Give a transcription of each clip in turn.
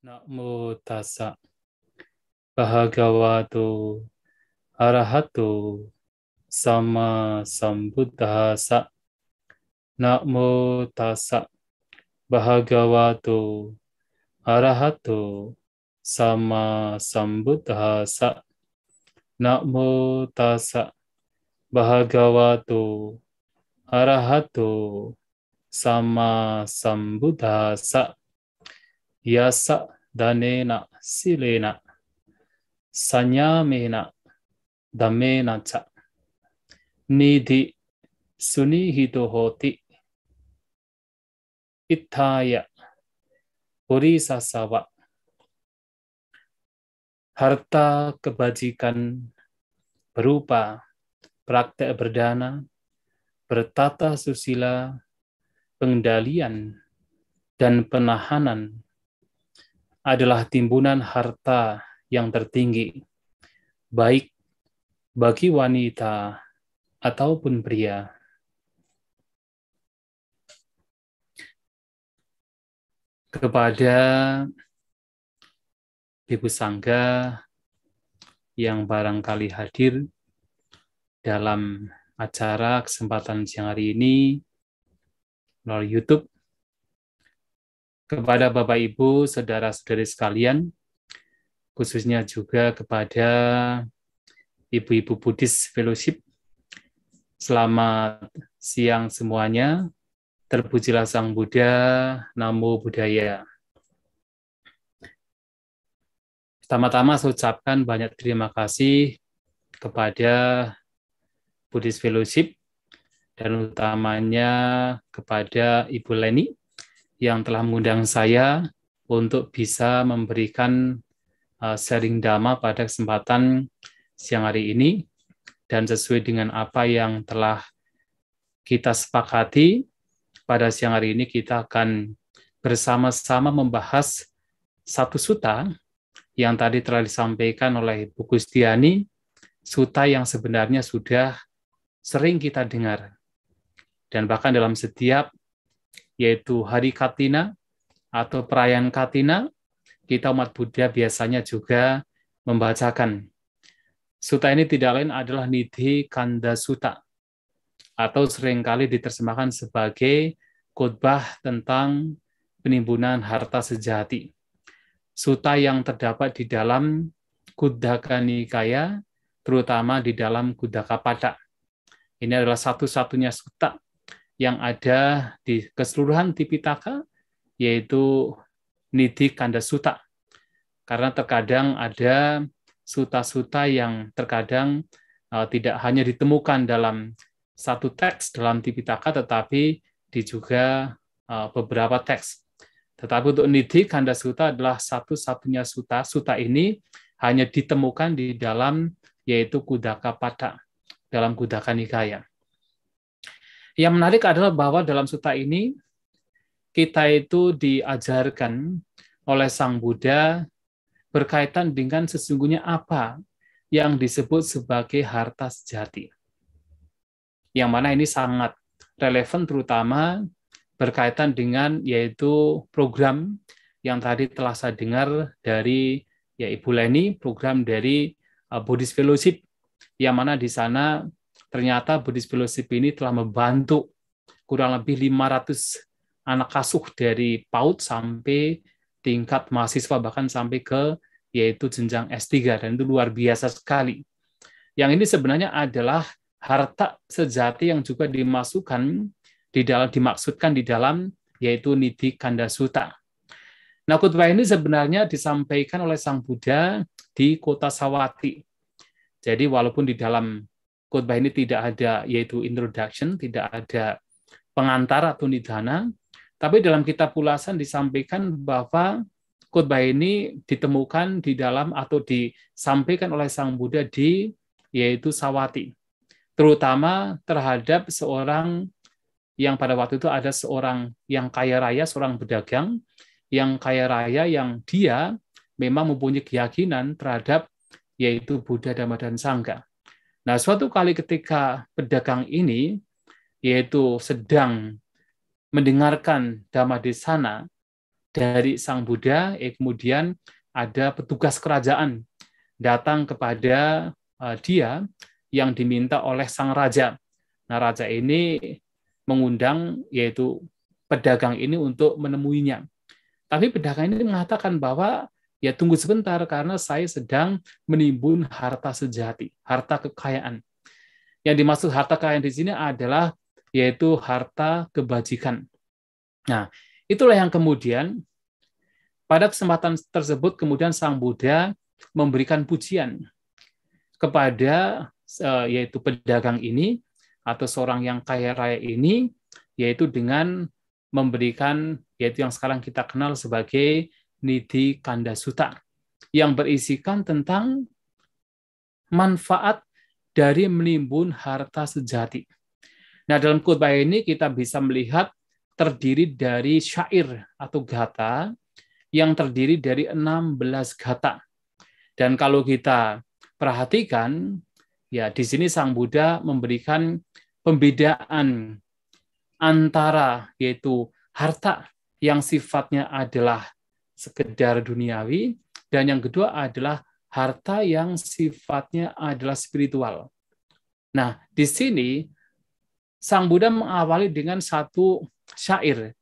Namo tassa bhagavato arahato sama sambuddhassa. Namo tassa bhagavato arahato sama sambuddhassa. Namo tassa bhagavato arahato sama sambuddhassa. Yasa danena silena sanyamena dhammena ca nidhi sunihito hoti ittaya purisasawa. Harta kebajikan berupa praktek berdana, bertata susila, pengendalian, dan penahanan adalah timbunan harta yang tertinggi, baik bagi wanita ataupun pria. Kepada Ibu Sangga yang barangkali hadir dalam acara kesempatan siang hari ini melalui YouTube, kepada Bapak Ibu, saudara-saudari sekalian, khususnya juga kepada Ibu-Ibu Buddhist Fellowship, selamat siang semuanya. Terpujilah Sang Buddha, Namo Buddhaya. Pertama-tama saya ucapkan banyak terima kasih kepada Buddhist Fellowship dan utamanya kepada Ibu Leni yang telah mengundang saya untuk bisa memberikan sharing Dhamma pada kesempatan siang hari ini, dan sesuai dengan apa yang telah kita sepakati pada siang hari ini kita akan bersama-sama membahas satu sutta yang tadi telah disampaikan oleh Ibu Gustiani, sutta yang sebenarnya sudah sering kita dengar. Dan bahkan dalam setiap yaitu Hari Katina atau perayaan Katina, kita umat Buddha biasanya juga membacakan. Sutta ini tidak lain adalah Nidhi Kanda Sutta, atau seringkali diterjemahkan sebagai khotbah tentang penimbunan harta sejati. Sutta yang terdapat di dalam Khuddaka Nikaya, terutama di dalam Khuddakapada. Ini adalah satu-satunya sutta yang ada di keseluruhan Tipitaka, yaitu Nidhi Kanda Sutta. Karena terkadang ada sutta-sutta yang terkadang tidak hanya ditemukan dalam satu teks dalam Tipitaka, tetapi di juga beberapa teks. Tetapi untuk Nidhi Kanda Sutta adalah satu-satunya sutta. Sutta ini hanya ditemukan di dalam yaitu Khuddakapada, dalam Khuddaka Nikaya. Yang menarik adalah bahwa dalam sutta ini kita itu diajarkan oleh Sang Buddha berkaitan dengan sesungguhnya apa yang disebut sebagai harta sejati. Yang mana ini sangat relevan terutama berkaitan dengan yaitu program yang tadi telah saya dengar dari Ibu Leni, program dari Buddhist Fellowship, yang mana di sana ternyata Buddhist Fellowship ini telah membantu kurang lebih 500 anak asuh dari PAUD sampai tingkat mahasiswa, bahkan sampai ke yaitu jenjang S3, dan itu luar biasa sekali. Yang ini sebenarnya adalah harta sejati yang juga dimaksudkan di dalam yaitu Nidhi Kanda Sutta. Nah, khotbah ini sebenarnya disampaikan oleh Sang Buddha di kota Sawati. Jadi walaupun di dalam khotbah ini tidak ada yaitu introduction, tidak ada pengantar atau nidana, tapi dalam kitab ulasan disampaikan bahwa khotbah ini ditemukan di dalam atau disampaikan oleh Sang Buddha di yaitu Sawati, terutama terhadap seorang yang pada waktu itu ada seorang yang kaya raya, seorang pedagang yang kaya raya yang dia memang mempunyai keyakinan terhadap yaitu Buddha, Dhamma, dan Sangha. Nah, suatu kali ketika pedagang ini yaitu sedang mendengarkan Dhammadesana dari Sang Buddha, kemudian ada petugas kerajaan datang kepada dia yang diminta oleh sang raja. Nah, raja ini mengundang yaitu pedagang ini untuk menemuinya. Tapi pedagang ini mengatakan bahwa ya tunggu sebentar karena saya sedang menimbun harta sejati, harta kekayaan. Yang dimaksud harta kekayaan di sini adalah yaitu harta kebajikan. Nah, itulah yang kemudian pada kesempatan tersebut kemudian Sang Buddha memberikan pujian kepada yaitu pedagang ini atau seorang yang kaya raya ini, yaitu dengan memberikan yaitu yang sekarang kita kenal sebagai Nidhi Kanda Sutta yang berisikan tentang manfaat dari menimbun harta sejati. Nah, dalam khotbah ini kita bisa melihat terdiri dari syair atau gata yang terdiri dari 16 gata. Dan kalau kita perhatikan, ya di sini Sang Buddha memberikan pembedaan antara yaitu harta yang sifatnya adalah sekedar duniawi, dan yang kedua adalah harta yang sifatnya adalah spiritual. Nah, di sini Sang Buddha mengawali dengan satu syair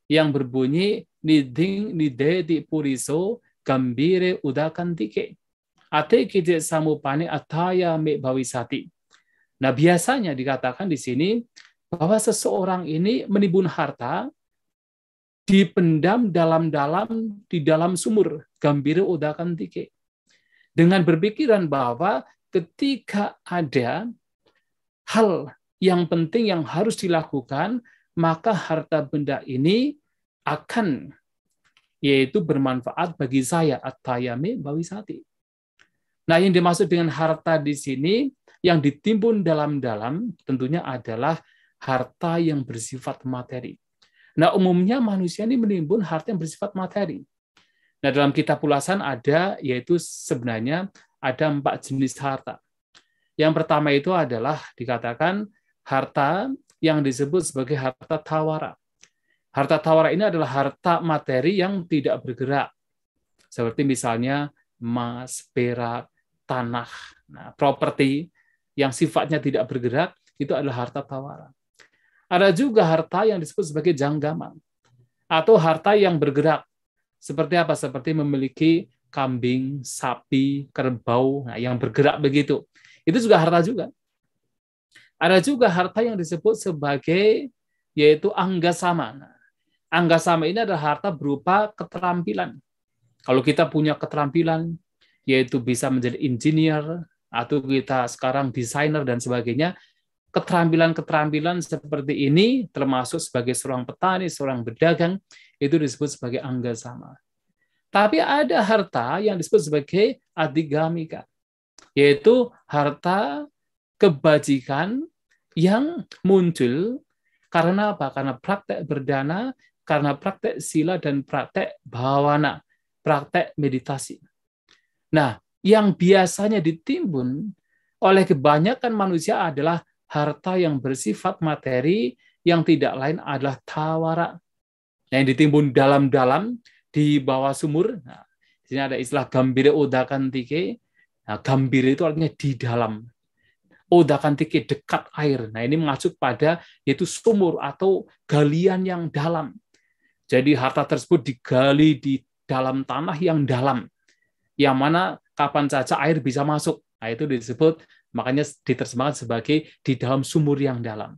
yang berbunyi Nidhing nideti puriso gambire udakantike ate kite samupane ataya me bhavisati. Nah, biasanya dikatakan di sini bahwa seseorang ini menimbun harta dipendam dalam-dalam di dalam sumur gambire udakantike. Dengan berpikiran bahwa ketika ada hal yang penting yang harus dilakukan, maka harta benda ini akan yaitu bermanfaat bagi saya, atayame bhavisati. Nah, yang dimaksud dengan harta di sini yang ditimbun dalam-dalam tentunya adalah harta yang bersifat materi. Nah, umumnya manusia ini menimbun harta yang bersifat materi. Nah, dalam kitab ulasan ada yaitu sebenarnya ada 4 jenis harta. Yang pertama itu adalah dikatakan harta yang disebut sebagai harta tawara. Harta tawara ini adalah harta materi yang tidak bergerak. Seperti misalnya emas, perak, tanah, properti yang sifatnya tidak bergerak, itu adalah harta tawara. Ada juga harta yang disebut sebagai janggama, atau harta yang bergerak. Seperti apa? Seperti memiliki kambing, sapi, kerbau, yang bergerak begitu. Itu juga harta juga. Ada juga harta yang disebut sebagai yaitu anggasama. Anggasama ini adalah harta berupa keterampilan. Kalau kita punya keterampilan, yaitu bisa menjadi engineer, atau kita sekarang desainer dan sebagainya, keterampilan-keterampilan seperti ini, termasuk sebagai seorang petani, seorang berdagang, itu disebut sebagai anggasama. Tapi ada harta yang disebut sebagai adigamika, yaitu harta kebajikan yang muncul karena apa? Karena praktek berdana, karena praktek sila dan praktek bhawana, praktek meditasi. Nah, yang biasanya ditimbun oleh kebanyakan manusia adalah harta yang bersifat materi yang tidak lain adalah tawara. Yang ditimbun dalam-dalam di bawah sumur. Nah, di sini ada istilah gambire udakantike. Nah, gambire itu artinya di dalam. Udakantike dekat air. Nah, ini mengacu pada yaitu sumur atau galian yang dalam. Jadi harta tersebut digali di dalam tanah yang dalam. Yang mana kapan saja air bisa masuk. Nah, itu disebut, makanya diterjemahkan sebagai di dalam sumur yang dalam.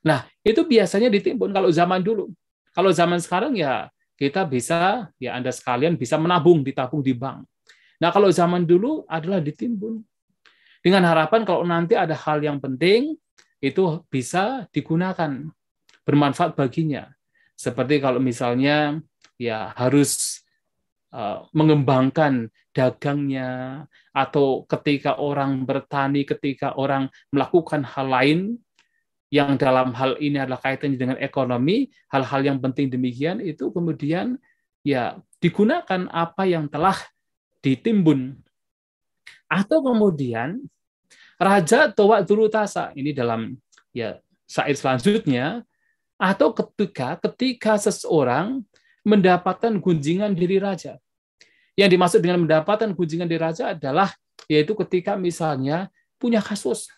Nah, itu biasanya ditimbun kalau zaman dulu. Kalau zaman sekarang ya kita bisa, ya Anda sekalian bisa menabung, ditabung di bank. Nah, kalau zaman dulu adalah ditimbun. Dengan harapan kalau nanti ada hal yang penting, itu bisa digunakan, bermanfaat baginya. Seperti kalau misalnya ya harus mengembangkan dagangnya, atau ketika orang bertani, ketika orang melakukan hal lain yang dalam hal ini adalah kaitannya dengan ekonomi, hal-hal yang penting demikian itu kemudian ya digunakan apa yang telah ditimbun. Atau kemudian Raja Towa Durutasa, ini dalam ya syair selanjutnya, atau ketika seseorang mendapatkan gunjingan dari raja. Yang dimaksud dengan mendapatkan gunjingan dari raja adalah yaitu ketika misalnya punya kasus.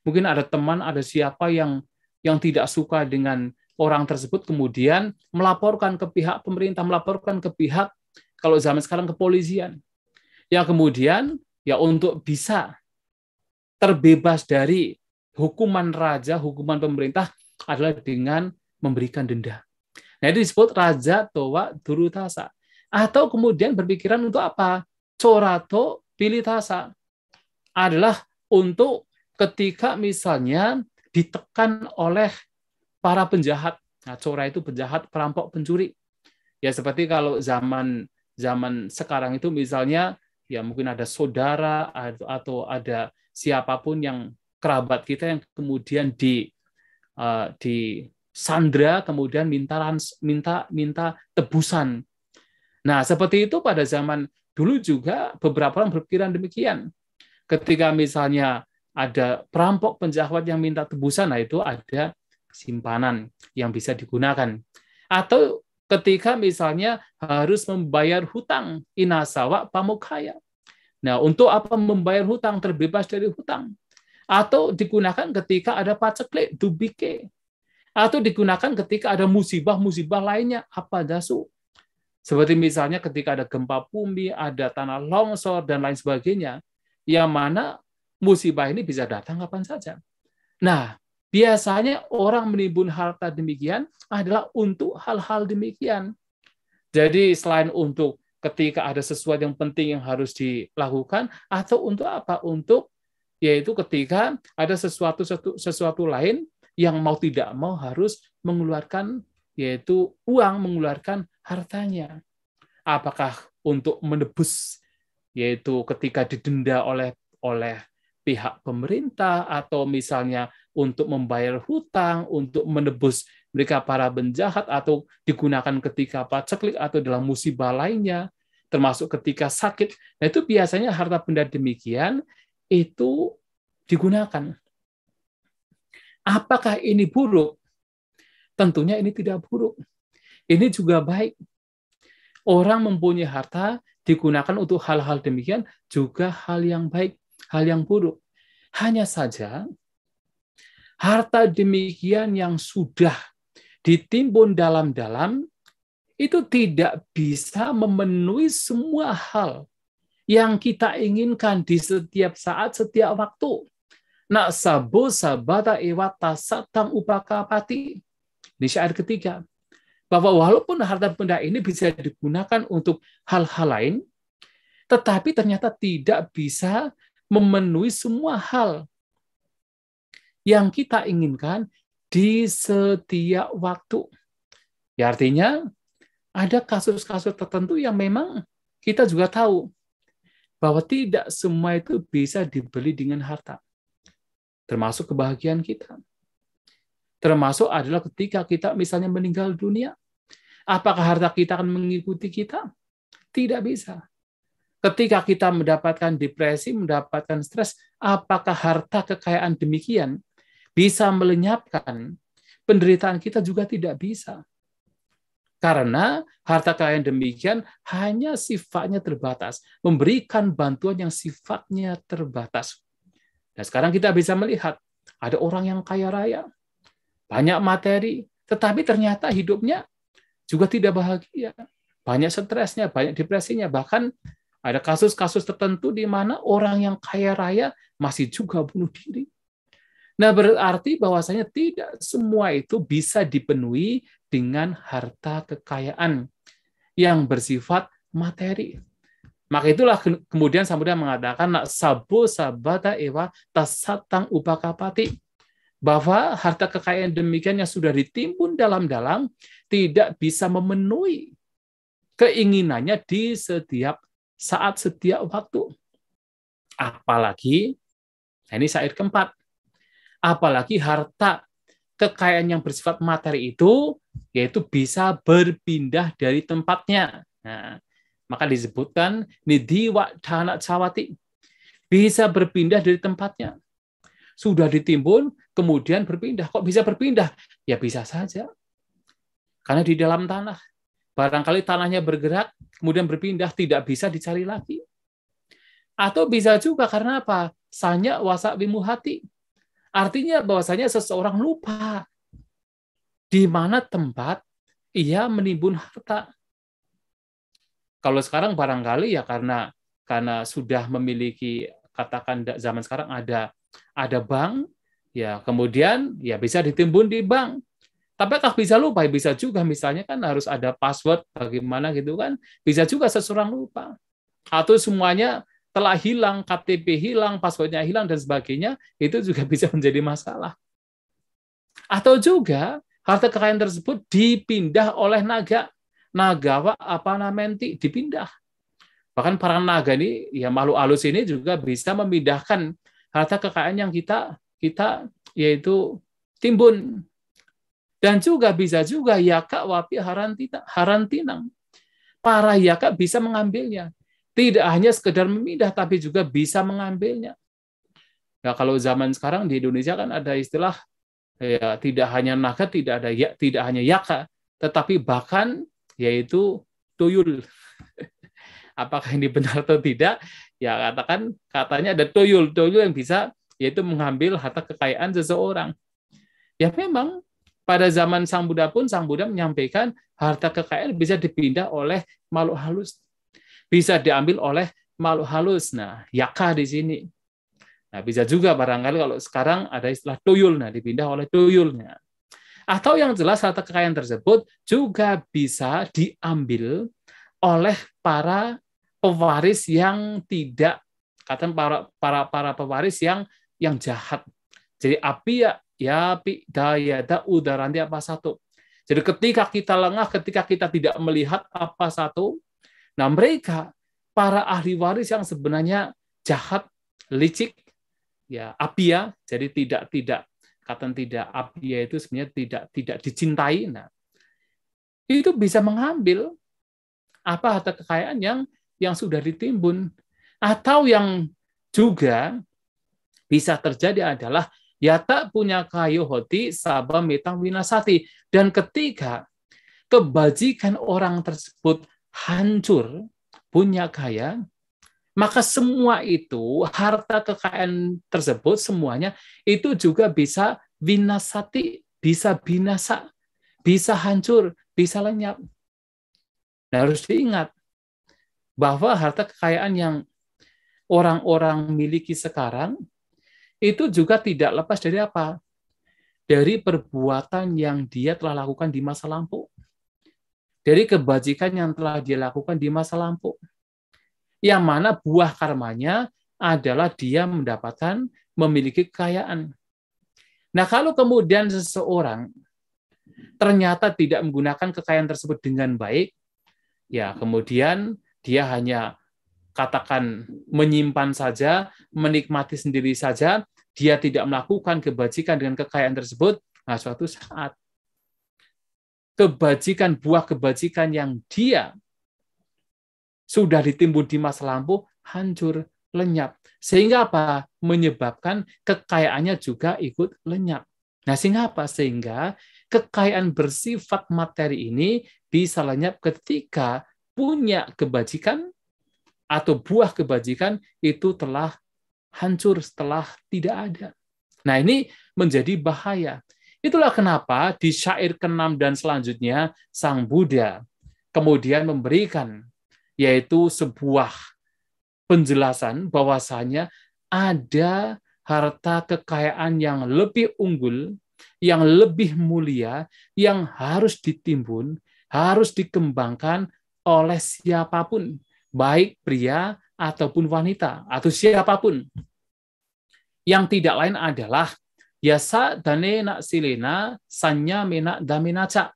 Mungkin ada teman, ada siapa yang tidak suka dengan orang tersebut, kemudian melaporkan ke pihak pemerintah, melaporkan ke pihak, kalau zaman sekarang, kepolisian. Yang kemudian ya untuk bisa terbebas dari hukuman raja, hukuman pemerintah adalah dengan memberikan denda. Nah, itu disebut raja towa durutasa. Atau kemudian berpikiran untuk apa? Corato pilitasa. Adalah untuk ketika misalnya ditekan oleh para penjahat. Nah, cora itu penjahat, perampok, pencuri. Ya seperti kalau zaman sekarang itu misalnya ya mungkin ada saudara atau ada siapapun yang kerabat kita yang kemudian disandra, kemudian minta tebusan. Nah, seperti itu pada zaman dulu juga beberapa orang berpikiran demikian. Ketika misalnya ada perampok, penjahat yang minta tebusan, nah itu ada simpanan yang bisa digunakan. Atau ketika misalnya harus membayar hutang, inasawa pamukaya. Nah, untuk apa membayar hutang, terbebas dari hutang? Atau digunakan ketika ada paceklik, dubike. Atau digunakan ketika ada musibah-musibah lainnya, apa dasu. Seperti misalnya ketika ada gempa bumi, ada tanah longsor, dan lain sebagainya, yang mana musibah ini bisa datang kapan saja. Nah, biasanya orang menimbun harta demikian adalah untuk hal-hal demikian. Jadi selain untuk ketika ada sesuatu yang penting yang harus dilakukan, atau untuk apa? Untuk yaitu ketika ada sesuatu lain yang mau tidak mau harus mengeluarkan yaitu uang, mengeluarkan hartanya. Apakah untuk menebus yaitu ketika didenda oleh pihak pemerintah, atau misalnya untuk membayar hutang, untuk menebus mereka para penjahat, atau digunakan ketika paceklik atau dalam musibah lainnya, termasuk ketika sakit. Nah, itu biasanya harta benda demikian itu digunakan. Apakah ini buruk? Tentunya ini tidak buruk. Ini juga baik. Orang mempunyai harta digunakan untuk hal-hal demikian juga hal yang baik, hal yang buruk. Hanya saja harta demikian yang sudah ditimbun dalam-dalam itu tidak bisa memenuhi semua hal yang kita inginkan di setiap saat, setiap waktu. Nak sabo sabata ewata satang upakapati. Ini syair ketiga. Bahwa walaupun harta benda ini bisa digunakan untuk hal-hal lain, tetapi ternyata tidak bisa memenuhi semua hal yang kita inginkan di setiap waktu. Ya, artinya ada kasus-kasus tertentu yang memang kita juga tahu bahwa tidak semua itu bisa dibeli dengan harta. Termasuk kebahagiaan kita. Termasuk adalah ketika kita misalnya meninggal dunia. Apakah harta kita akan mengikuti kita? Tidak bisa. Ketika kita mendapatkan depresi, mendapatkan stres, apakah harta kekayaan demikian bisa melenyapkan penderitaan kita? Juga tidak bisa. Karena harta kekayaan demikian hanya sifatnya terbatas, memberikan bantuan yang sifatnya terbatas. Nah, sekarang kita bisa melihat ada orang yang kaya raya, banyak materi, tetapi ternyata hidupnya juga tidak bahagia, banyak stresnya, banyak depresinya, bahkan ada kasus-kasus tertentu di mana orang yang kaya raya masih juga bunuh diri. Nah, berarti bahwasanya tidak semua itu bisa dipenuhi dengan harta kekayaan yang bersifat materi. Maka itulah kemudian Samudra mengatakan nak sabo sabata ewa tasatang upakapati, bahwa harta kekayaan demikian yang sudah ditimbun dalam-dalam tidak bisa memenuhi keinginannya di setiap saat, setiap waktu. Apalagi, ini syair keempat, apalagi harta kekayaan yang bersifat materi itu yaitu bisa berpindah dari tempatnya. Nah, maka disebutkan nidhiwa dhana cawati, bisa berpindah dari tempatnya. Sudah ditimbun, kemudian berpindah. Kok bisa berpindah? Ya bisa saja. Karena di dalam tanah. Barangkali tanahnya bergerak, kemudian berpindah, tidak bisa dicari lagi. Atau bisa juga karena apa? Sanya wasak wimuhati. Artinya bahwasanya seseorang lupa di mana tempat ia menimbun harta. Kalau sekarang barangkali ya karena sudah memiliki, katakan zaman sekarang ada bank, ya kemudian ya bisa ditimbun di bank. Tapi apakah bisa lupa? Bisa juga, misalnya kan harus ada password bagaimana gitu kan. Bisa juga seseorang lupa. Atau semuanya telah hilang, KTP hilang, passwordnya hilang, dan sebagainya, itu juga bisa menjadi masalah. Atau juga harta kekayaan tersebut dipindah oleh naga. Nagawa apa namenti, dipindah. Bahkan para naga ini, ya makhluk halus ini juga bisa memindahkan harta kekayaan yang kita yaitu timbun. Dan juga bisa juga yaka wapi harantinang. Para yaka bisa mengambilnya. Tidak hanya sekedar memindah, tapi juga bisa mengambilnya. Ya, kalau zaman sekarang di Indonesia kan ada istilah, ya tidak hanya naga, tidak hanya yaka, tetapi bahkan yaitu tuyul. Apakah ini benar atau tidak? Ya katanya ada tuyul yang bisa yaitu mengambil harta kekayaan seseorang. Ya memang pada zaman Sang Buddha pun, Sang Buddha menyampaikan harta kekayaan bisa dipindah oleh makhluk halus. Bisa diambil oleh makhluk halus. Nah, yaka di sini. Nah, bisa juga barangkali kalau sekarang ada istilah tuyul, nah dipindah oleh tuyulnya. Atau yang jelas harta kekayaan tersebut juga bisa diambil oleh para pewaris yang tidak, katakan para pewaris yang jahat. Jadi api ya api daya da udaranti apa satu. Jadi ketika kita lengah, ketika kita tidak melihat apa satu, nah mereka para ahli waris yang sebenarnya jahat, licik, ya apia, jadi tidak apia itu sebenarnya tidak dicintai. Nah, itu bisa mengambil apa harta kekayaan yang sudah ditimbun. Atau yang juga bisa terjadi adalah yata punya kayu hoti sabah metang winasati, dan ketika kebajikan orang tersebut hancur, punya kaya, maka semua itu, harta kekayaan tersebut semuanya itu juga bisa winasati, bisa binasa, bisa hancur, bisa lenyap. Nah, harus diingat bahwa harta kekayaan yang orang-orang miliki sekarang itu juga tidak lepas dari apa? Dari perbuatan yang dia telah lakukan di masa lampau. Dari kebajikan yang telah dia lakukan di masa lampau. Yang mana buah karmanya adalah dia mendapatkan, memiliki kekayaan. Nah, kalau kemudian seseorang ternyata tidak menggunakan kekayaan tersebut dengan baik, ya kemudian dia hanya, katakan, menyimpan saja, menikmati sendiri saja, dia tidak melakukan kebajikan dengan kekayaan tersebut, nah suatu saat kebajikan, buah kebajikan yang dia sudah ditimbun di masa lampau hancur, lenyap. Sehingga apa? Menyebabkan kekayaannya juga ikut lenyap. Nah, sehingga apa? Sehingga kekayaan bersifat materi ini bisa lenyap ketika punya kebajikan atau buah kebajikan itu telah hancur, setelah tidak ada. Nah, ini menjadi bahaya. Itulah kenapa di syair ke-6 dan selanjutnya Sang Buddha kemudian memberikan yaitu sebuah penjelasan bahwasanya ada harta kekayaan yang lebih unggul, yang lebih mulia, yang harus ditimbun, harus dikembangkan oleh siapapun, baik pria ataupun wanita, atau siapapun. Yang tidak lain adalah yasa dane nak silena sanya mena daminaca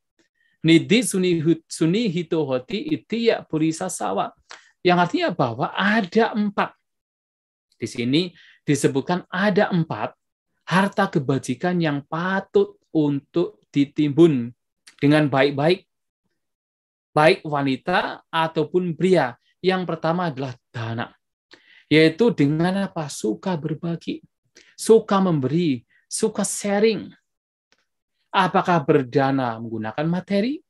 nidi suni hito hoti itiya purisa sawa. Yang artinya bahwa ada 4. Di sini disebutkan ada 4 harta kebajikan yang patut untuk ditimbun dengan baik-baik, baik wanita ataupun pria. Yang pertama adalah dana, yaitu dengan apa? Suka berbagi, suka memberi, suka sharing. Apakah berdana menggunakan materi?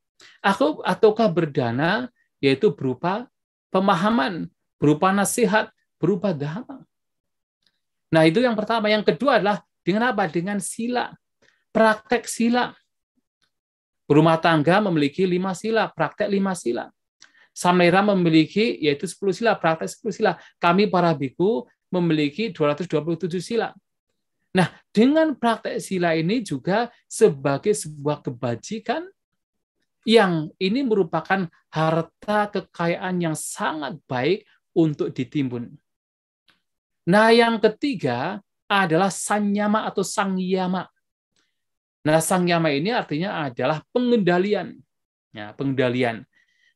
Ataukah berdana, yaitu berupa pemahaman, berupa nasihat, berupa dhamma. Nah, itu yang pertama. Yang kedua adalah dengan apa? Dengan sila. Praktek sila. Berumah tangga memiliki 5 sila, praktek 5 sila. Samnera memiliki yaitu 10 sila, praktek 10 sila. Kami para biku memiliki 227 sila. Nah, dengan praktek sila ini juga sebagai sebuah kebajikan yang ini merupakan harta kekayaan yang sangat baik untuk ditimbun. Nah, yang ketiga adalah sanyama atau sangyama. Nah, sangyama ini artinya adalah pengendalian. Ya, pengendalian.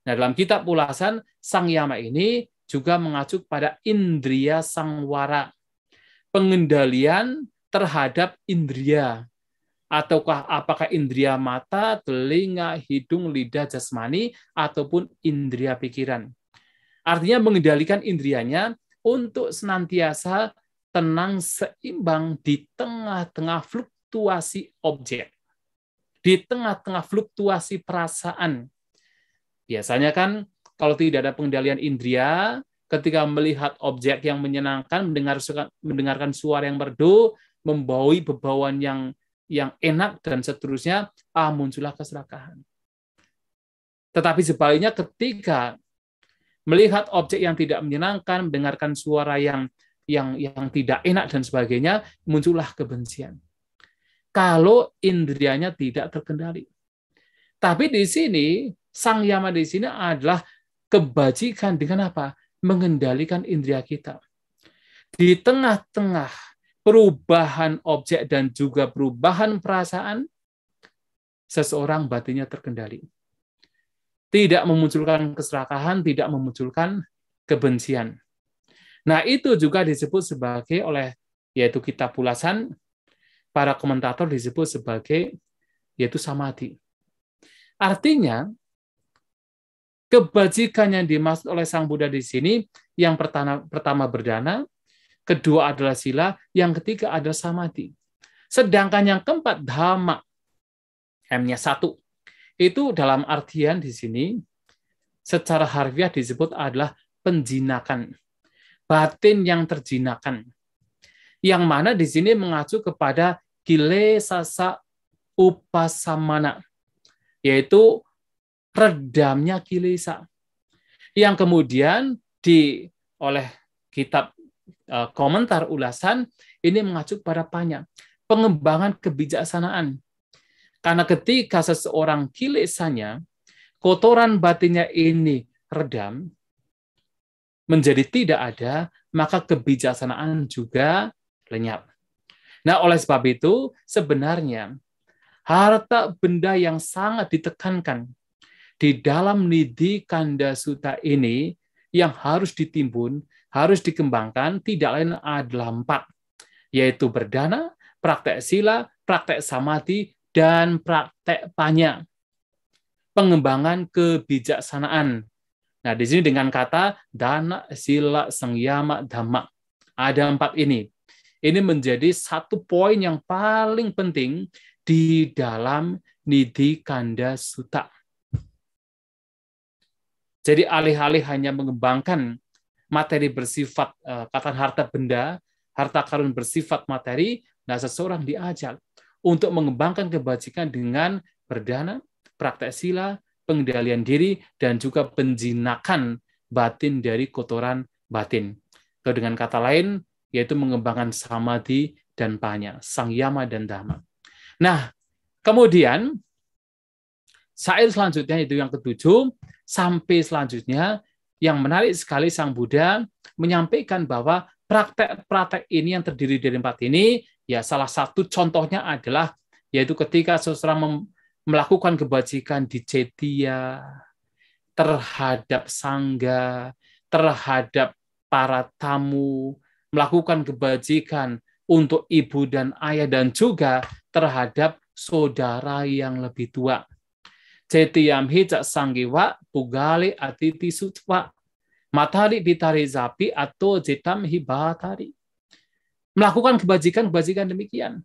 Nah, dalam kitab ulasan, sangyama ini juga mengacu pada indriya sangwara. Pengendalian terhadap indriya. Ataukah apakah indriya mata, telinga, hidung, lidah, jasmani, ataupun indriya pikiran. Artinya mengendalikan indrianya untuk senantiasa tenang seimbang di tengah-tengah fluktuasi objek. Di tengah-tengah fluktuasi perasaan. Biasanya kan kalau tidak ada pengendalian indria, ketika melihat objek yang menyenangkan, mendengarkan suara yang merdu, membaui bebauan yang enak dan seterusnya, muncullah keserakahan. Tetapi sebaliknya ketika melihat objek yang tidak menyenangkan, mendengarkan suara yang tidak enak dan sebagainya, muncullah kebencian. Kalau indrianya tidak terkendali. Tapi di sini sangyama di sini adalah kebajikan dengan apa? Mengendalikan indria kita. Di tengah-tengah perubahan objek dan juga perubahan perasaan, seseorang batinnya terkendali. Tidak memunculkan keserakahan, tidak memunculkan kebencian. Nah, itu juga disebut sebagai yaitu kitab ulasan, para komentator disebut sebagai yaitu samadhi. Artinya, kebajikan yang dimaksud oleh Sang Buddha di sini, yang pertama berdana, kedua adalah sila, yang ketiga adalah samadhi. Sedangkan yang keempat, dhamma, M-nya 1. Itu dalam artian di sini, secara harfiah disebut adalah penjinakan. Batin yang terjinakan. Yang mana di sini mengacu kepada kilesasa upasamana, yaitu redamnya kilesa. Yang kemudian oleh kitab komentar ulasan, ini mengacu pada panya, pengembangan kebijaksanaan. Karena ketika seseorang kilesanya, kotoran batinnya ini redam, menjadi tidak ada, maka kebijaksanaan juga lenyap. Nah, oleh sebab itu, sebenarnya harta benda yang sangat ditekankan di dalam Nidhi Kanda Sutta ini yang harus ditimbun, harus dikembangkan, tidak lain adalah 4, yaitu berdana, praktek sila, praktek samadhi, dan praktek panya. Pengembangan kebijaksanaan. Nah, di sini dengan kata dana, sila, sangyama, dhamma. Ada 4 ini. Ini menjadi satu poin yang paling penting di dalam Nidhi Kanda Sutta. Jadi alih-alih hanya mengembangkan materi bersifat kata harta benda, harta karun bersifat materi, nah seseorang diajak untuk mengembangkan kebajikan dengan berdana, praktek sila, pengendalian diri, dan juga penjinakan batin dari kotoran batin. Atau dengan kata lain, yaitu mengembangkan samadhi dan panya, sangyama dan dhamma. Nah, kemudian syair selanjutnya itu yang ke-7, sampai selanjutnya yang menarik sekali Sang Buddha menyampaikan bahwa praktek-praktek ini yang terdiri dari 4 ini, ya salah satu contohnya adalah yaitu ketika seseorang melakukan kebajikan di cetia terhadap sangga, terhadap para tamu, melakukan kebajikan untuk ibu dan ayah dan juga terhadap saudara yang lebih tua. Cetiyam hijak sanggiwa pugale atiti sutwa matari ditari zapi atau jetam hibatari. Melakukan kebajikan demikian.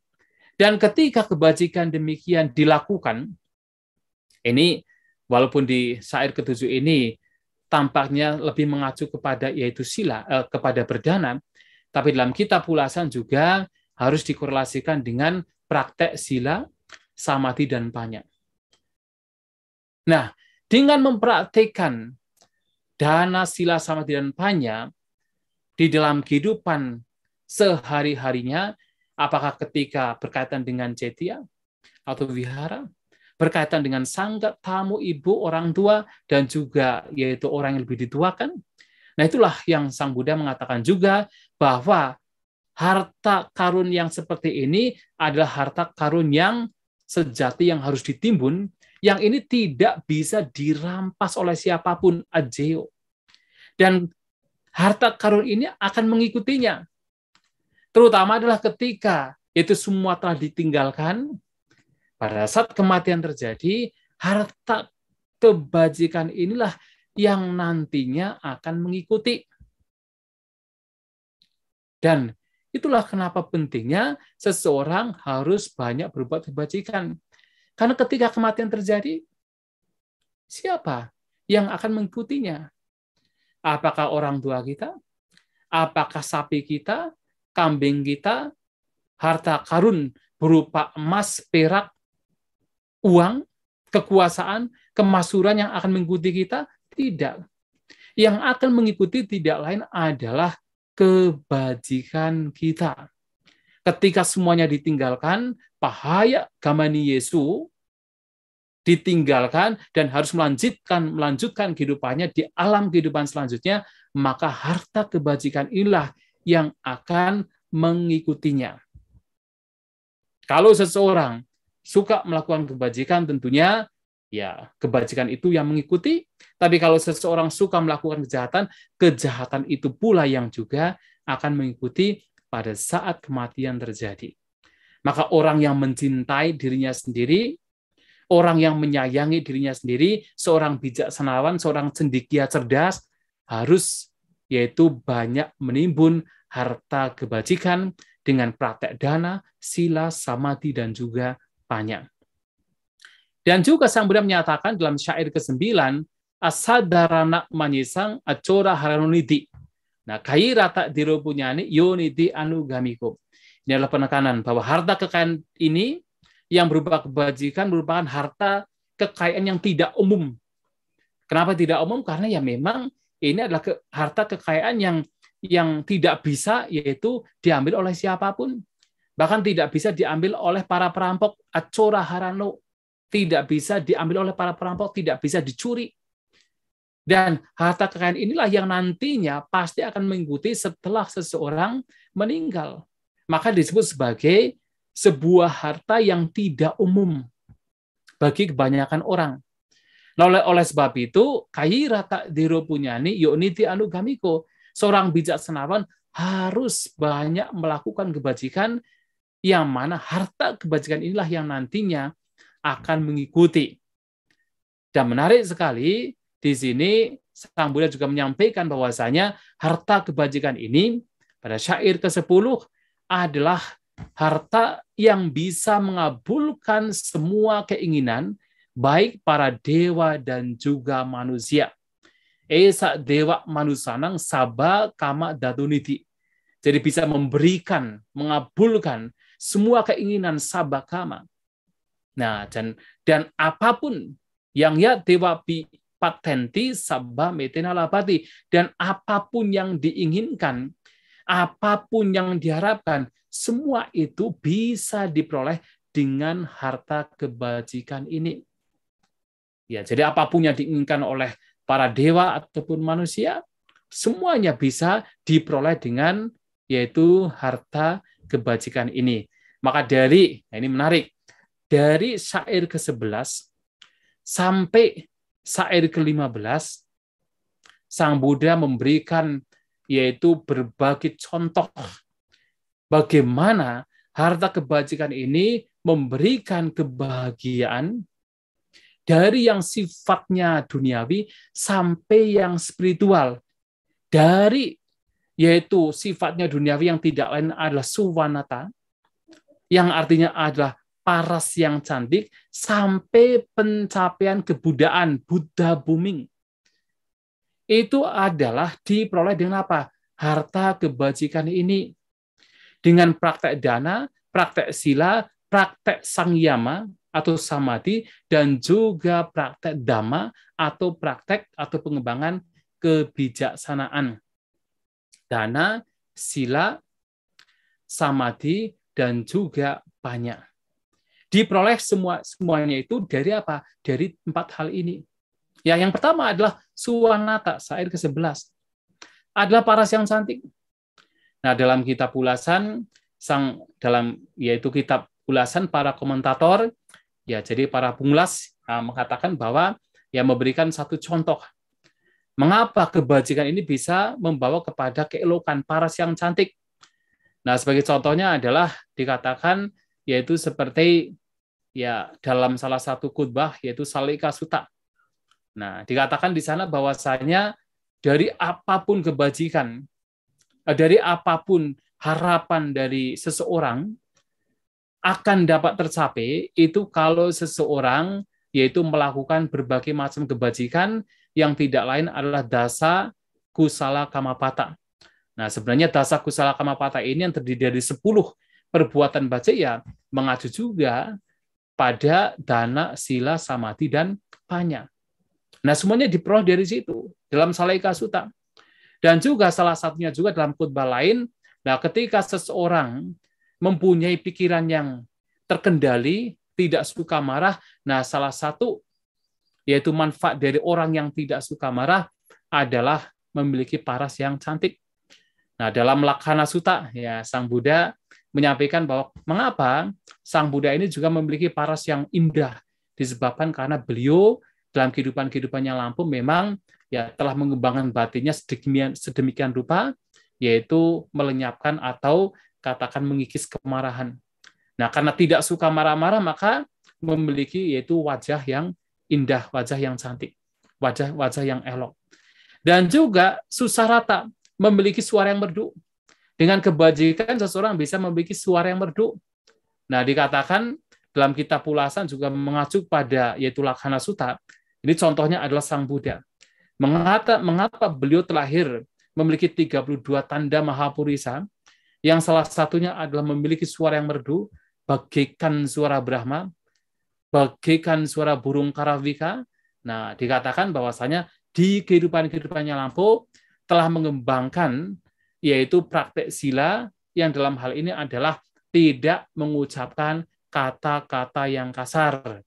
Dan ketika kebajikan demikian dilakukan, ini Walaupun di syair ke-7 ini tampaknya lebih mengacu kepada yaitu sila, kepada berdana, tapi dalam kitab ulasan juga harus dikorelasikan dengan praktek sila, samadhi, dan panya. Nah, dengan mempraktikkan dana, sila, samadhi, dan panya di dalam kehidupan sehari-harinya, apakah ketika berkaitan dengan cetia atau wihara, berkaitan dengan sanggah, tamu, ibu, orang tua, dan juga yaitu orang yang lebih dituakan. Nah, itulah yang Sang Buddha mengatakan juga bahwa harta karun yang seperti ini adalah harta karun yang sejati yang harus ditimbun, yang ini tidak bisa dirampas oleh siapapun, ajeo. Dan harta karun ini akan mengikutinya. Terutama adalah ketika itu semua telah ditinggalkan, pada saat kematian terjadi, harta kebajikan inilah yang nantinya akan mengikuti. Dan itulah kenapa pentingnya seseorang harus banyak berbuat kebajikan. Karena ketika kematian terjadi, siapa yang akan mengikutinya? Apakah orang tua kita? Apakah sapi kita? Kambing kita? Harta karun berupa emas, perak, uang, kekuasaan, kemasyhuran yang akan mengikuti kita? Tidak. Yang akan mengikuti tidak lain adalah kebajikan kita. Ketika semuanya ditinggalkan, pahaya gamani Yesu ditinggalkan dan harus melanjutkan kehidupannya di alam kehidupan selanjutnya, maka harta kebajikan inilah yang akan mengikutinya. Kalau seseorang suka melakukan kebajikan, tentunya ya kebajikan itu yang mengikuti. Tapi kalau seseorang suka melakukan kejahatan, kejahatan itu pula yang juga akan mengikuti pada saat kematian terjadi. Maka orang yang mencintai dirinya sendiri, orang yang menyayangi dirinya sendiri, seorang bijaksanawan, seorang cendekia cerdas, harus yaitu banyak menimbun harta kebajikan dengan praktek dana, sila, samadhi, dan juga panya. Dan juga Sang Buddha menyatakan dalam syair ke-9, asadarana manyisang acora haranuniti. Nah, kai rata diropunyani yoniti anugamiko. Ini adalah penekanan bahwa harta kekayaan ini yang berupa kebajikan merupakan harta kekayaan yang tidak umum. Kenapa tidak umum? Karena ya memang ini adalah harta kekayaan yang tidak bisa yaitu diambil oleh siapapun. Bahkan tidak bisa diambil oleh para perampok, acora harano. Tidak bisa diambil oleh para perampok, tidak bisa dicuri. Dan harta kekayaan inilah yang nantinya pasti akan mengikuti setelah seseorang meninggal. Maka disebut sebagai sebuah harta yang tidak umum bagi kebanyakan orang. Oleh sebab itu, kai rata diropunyani yoniti anugamiko. Seorang bijaksanawan harus banyak melakukan kebajikan, yang mana harta kebajikan inilah yang nantinya akan mengikuti. Dan menarik sekali, di sini Sang Buddha juga menyampaikan bahwasanya harta kebajikan ini pada syair ke-10 adalah harta yang bisa mengabulkan semua keinginan baik para dewa dan juga manusia. Esa dewa manusanang sabha kama datuniti. Jadi bisa memberikan, mengabulkan semua keinginan sabha kama. Nah, dan apapun yang ya dewa patenti sabha metena labati, dan apapun yang diinginkan, apapun yang diharapkan, semua itu bisa diperoleh dengan harta kebajikan ini. Ya, jadi apapun yang diinginkan oleh para dewa ataupun manusia, semuanya bisa diperoleh dengan yaitu harta kebajikan ini. Maka nah ini menarik, dari syair ke-11 sampai syair ke-15, Sang Buddha memberikan yaitu berbagai contoh bagaimana harta kebajikan ini memberikan kebahagiaan dari yang sifatnya duniawi sampai yang spiritual. Dari yaitu sifatnya duniawi yang tidak lain adalah suwanata, yang artinya adalah paras yang cantik sampai pencapaian kebudayaan Buddha booming. Itu adalah diperoleh dengan apa? Harta kebajikan ini. Dengan praktek dana, praktek sila, praktek sangyama atau samadhi, dan juga praktek dhamma atau praktek atau pengembangan kebijaksanaan. Dana, sila, samadhi, dan juga banyak. Diperoleh semuanya itu dari apa? Dari 4 hal ini. Ya, yang pertama adalah Suwanata, syair ke-11. Adalah paras yang cantik. Nah, dalam kitab ulasan yaitu kitab ulasan para komentator, ya jadi para pengulas mengatakan bahwa ya memberikan satu contoh mengapa kebajikan ini bisa membawa kepada keelokan paras yang cantik. Nah, sebagai contohnya adalah dikatakan yaitu seperti ya dalam salah satu khutbah yaitu Salika Sutta. Nah, dikatakan di sana bahwasanya dari apapun kebajikan, dari apapun harapan dari seseorang akan dapat tercapai itu kalau seseorang yaitu melakukan berbagai macam kebajikan yang tidak lain adalah dasa kusala kamapata. Nah, sebenarnya dasa kusala kamapata ini yang terdiri dari 10 perbuatan baik ya mengacu juga pada dana, sila, samadhi, dan panya. Nah, semuanya diperoleh dari situ dalam Salika Sutta. Dan juga salah satunya juga dalam khutbah lain, nah ketika seseorang mempunyai pikiran yang terkendali, tidak suka marah, nah salah satu yaitu manfaat dari orang yang tidak suka marah adalah memiliki paras yang cantik. Nah, dalam Lakhana Sutta ya Sang Buddha menyampaikan bahwa mengapa Sang Buddha ini juga memiliki paras yang indah disebabkan karena beliau dalam kehidupan-kehidupannya lampau memang ya telah mengembangkan batinnya sedemikian rupa, yaitu melenyapkan atau katakan mengikis kemarahan. Nah, karena tidak suka marah-marah, maka memiliki yaitu wajah yang indah, wajah yang cantik, wajah yang elok. Dan juga Susarata, memiliki suara yang merdu. Dengan kebajikan, seseorang bisa memiliki suara yang merdu. Nah, dikatakan dalam kitab ulasan juga mengacu pada yaitu Lakhana Sutta. Ini contohnya adalah Sang Buddha. Mengapa beliau terlahir memiliki 32 tanda Mahapurisa, yang salah satunya adalah memiliki suara yang merdu, bagaikan suara Brahma, bagaikan suara burung karawika. Nah, dikatakan bahwasanya di kehidupannya lampau telah mengembangkan yaitu praktek sila yang dalam hal ini adalah tidak mengucapkan kata-kata yang kasar.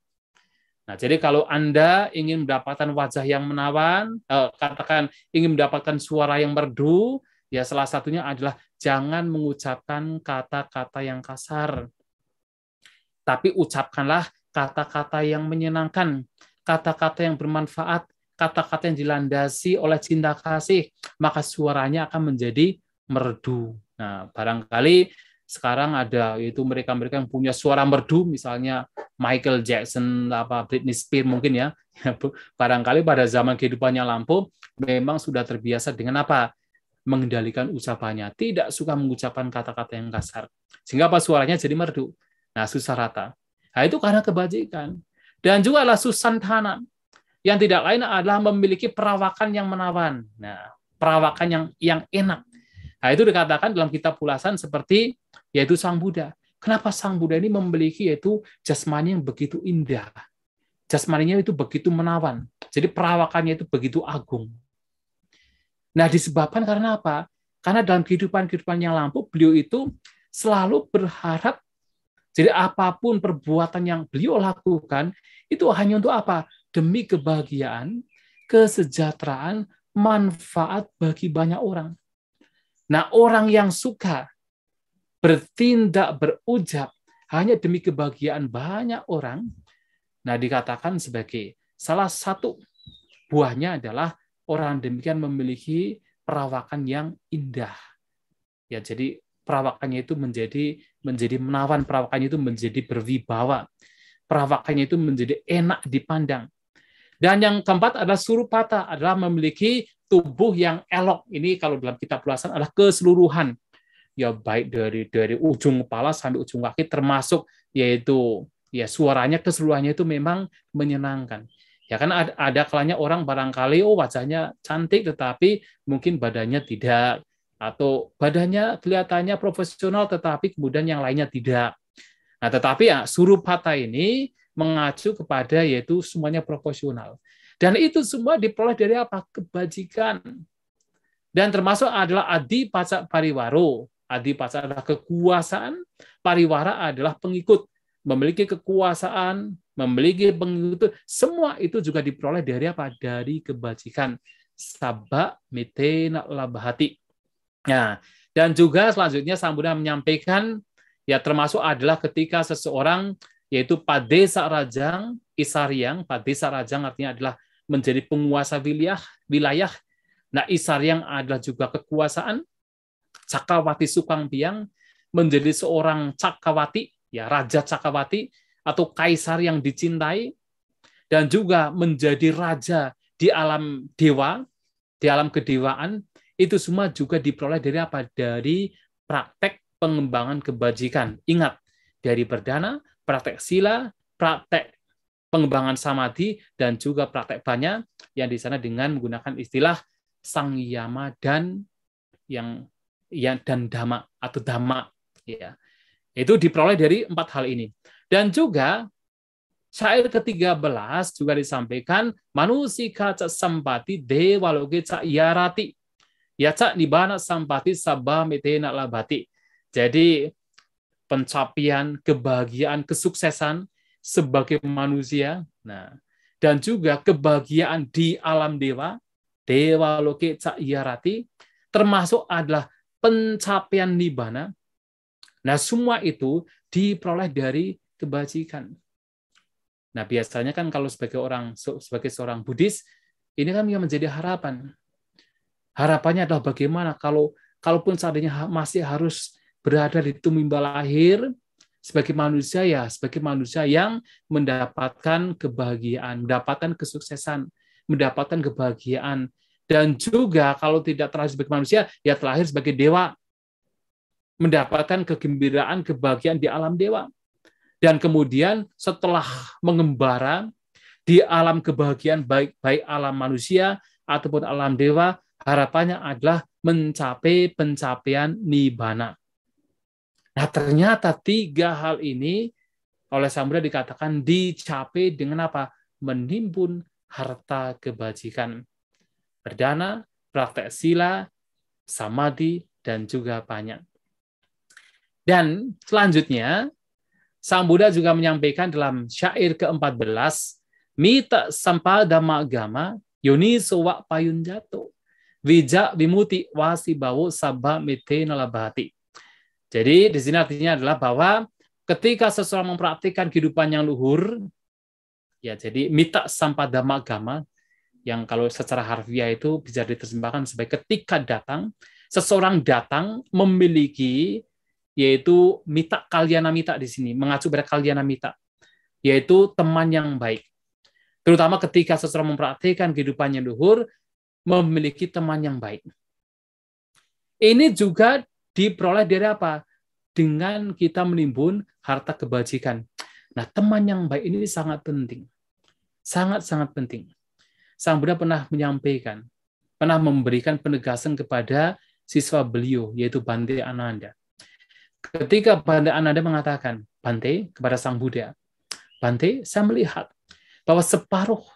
Nah, jadi kalau Anda ingin mendapatkan wajah yang menawan, katakan ingin mendapatkan suara yang merdu, ya salah satunya adalah jangan mengucapkan kata-kata yang kasar. Tapi ucapkanlah kata-kata yang menyenangkan, kata-kata yang bermanfaat, kata-kata yang dilandasi oleh cinta kasih, maka suaranya akan menjadi merdu. Nah, barangkali sekarang ada yaitu mereka-mereka yang punya suara merdu, misalnya Michael Jackson, Britney Spears mungkin ya. Barangkali pada zaman kehidupannya lampau memang sudah terbiasa dengan apa? Mengendalikan ucapannya, tidak suka mengucapkan kata-kata yang kasar. Sehingga apa suaranya jadi merdu. Nah, Susarata. Nah, itu karena kebajikan. Dan juga adalah Susantana, yang tidak lain adalah memiliki perawakan yang menawan. Nah, perawakan yang enak. Nah, itu dikatakan dalam kitab ulasan seperti yaitu Sang Buddha. Kenapa Sang Buddha ini memiliki yaitu jasmani yang begitu indah. Jasmaninya itu begitu menawan. Jadi perawakannya itu begitu agung. Nah, disebabkan karena apa? Karena dalam kehidupan yang lampau, beliau itu selalu berharap, jadi apapun perbuatan yang beliau lakukan, itu hanya untuk apa? Demi kebahagiaan, kesejahteraan, manfaat bagi banyak orang. Nah, orang yang suka bertindak, berucap hanya demi kebahagiaan banyak orang, nah dikatakan sebagai salah satu buahnya adalah orang demikian memiliki perawakan yang indah. Ya, jadi perawakannya itu menjadi menawan, perawakannya itu menjadi berwibawa, perawakannya itu menjadi enak dipandang. Dan yang keempat adalah Surupata, adalah memiliki tubuh yang elok. Ini kalau dalam kitab ulasan adalah keseluruhan. Ya baik dari ujung kepala sampai ujung kaki termasuk yaitu ya suaranya keseluruhannya itu memang menyenangkan. Ya kan ada kalanya orang barangkali wajahnya cantik tetapi mungkin badannya tidak, atau badannya kelihatannya profesional tetapi kemudian yang lainnya tidak. Nah, tetapi ya Surupata ini mengacu kepada yaitu semuanya proporsional. Dan itu semua diperoleh dari apa? Kebajikan. Dan termasuk adalah adi paca pariwaro. Adi paca adalah kekuasaan, pariwara adalah pengikut. Memiliki kekuasaan, memiliki pengikut, semua itu juga diperoleh dari apa? Dari kebajikan. Sabak mite nak labahati. Nah, dan juga selanjutnya Sang Buddha menyampaikan, ya termasuk adalah ketika seseorang, yaitu padesa rajang, isaryang, padesa rajang artinya adalah menjadi penguasa wilayah. Nah, isaryang adalah juga kekuasaan. Cakawati Sukangpiang menjadi seorang cakawati, ya raja cakawati atau kaisar yang dicintai, dan juga menjadi raja di alam dewa, di alam kedewaan, itu semua juga diperoleh dari apa? Dari praktek pengembangan kebajikan. Ingat, dari perdana, praktek sila, praktek pengembangan samadhi, dan juga praktek banya yang di sana dengan menggunakan istilah sang yama dan yang dan dhamma atau dhamma, ya. Itu diperoleh dari 4 hal ini. Dan juga syair ke-13 juga disampaikan manusika ca sampati dewaloge ca yarati ya ca nibana sampati sabba metena labati. Jadi pencapaian kebahagiaan kesuksesan sebagai manusia, nah, dan juga kebahagiaan di alam dewa, dewa loke ca yarati, termasuk adalah pencapaian nibbana. Nah, semua itu diperoleh dari kebajikan. Nah, biasanya kan kalau sebagai seorang Buddhis, ini kan yang menjadi harapan. Harapannya adalah bagaimana kalaupun seandainya masih harus berada di tumimba lahir sebagai manusia yang mendapatkan kebahagiaan, mendapatkan kesuksesan, mendapatkan kebahagiaan, dan juga kalau tidak terlahir sebagai manusia, ya terlahir sebagai dewa, mendapatkan kegembiraan, kebahagiaan di alam dewa. Dan kemudian setelah mengembara di alam kebahagiaan, baik alam manusia ataupun alam dewa, harapannya adalah mencapai pencapaian nibbana. Nah, ternyata 3 hal ini oleh Sang Buddha dikatakan dicapai dengan apa? Menimbun harta kebajikan. Perdana, praktek sila, samadhi, dan juga banyak. Dan selanjutnya, Sang Buddha juga menyampaikan dalam syair ke-14, mita sampadama agama yoni sowa payun jato wija vimuti wasi bawo sabha mete nalabati. Jadi di sini artinya adalah bahwa ketika seseorang mempraktikkan kehidupan yang luhur, ya jadi mita sampadama agama, yang kalau secara harfiah itu bisa diterjemahkan sebagai ketika datang, seseorang datang memiliki, yaitu mita kalyana mita di sini, mengacu pada kalyana mita, yaitu teman yang baik. Terutama ketika seseorang mempraktikkan kehidupan yang luhur, memiliki teman yang baik. Ini juga diperoleh dari apa? Dengan kita menimbun harta kebajikan. Nah, teman yang baik ini sangat penting. Sangat-sangat penting. Sang Buddha pernah menyampaikan, pernah memberikan penegasan kepada siswa beliau, yaitu Bante Ananda. Ketika Bante Ananda mengatakan, Bante, kepada Sang Buddha, Bante, saya melihat bahwa separuh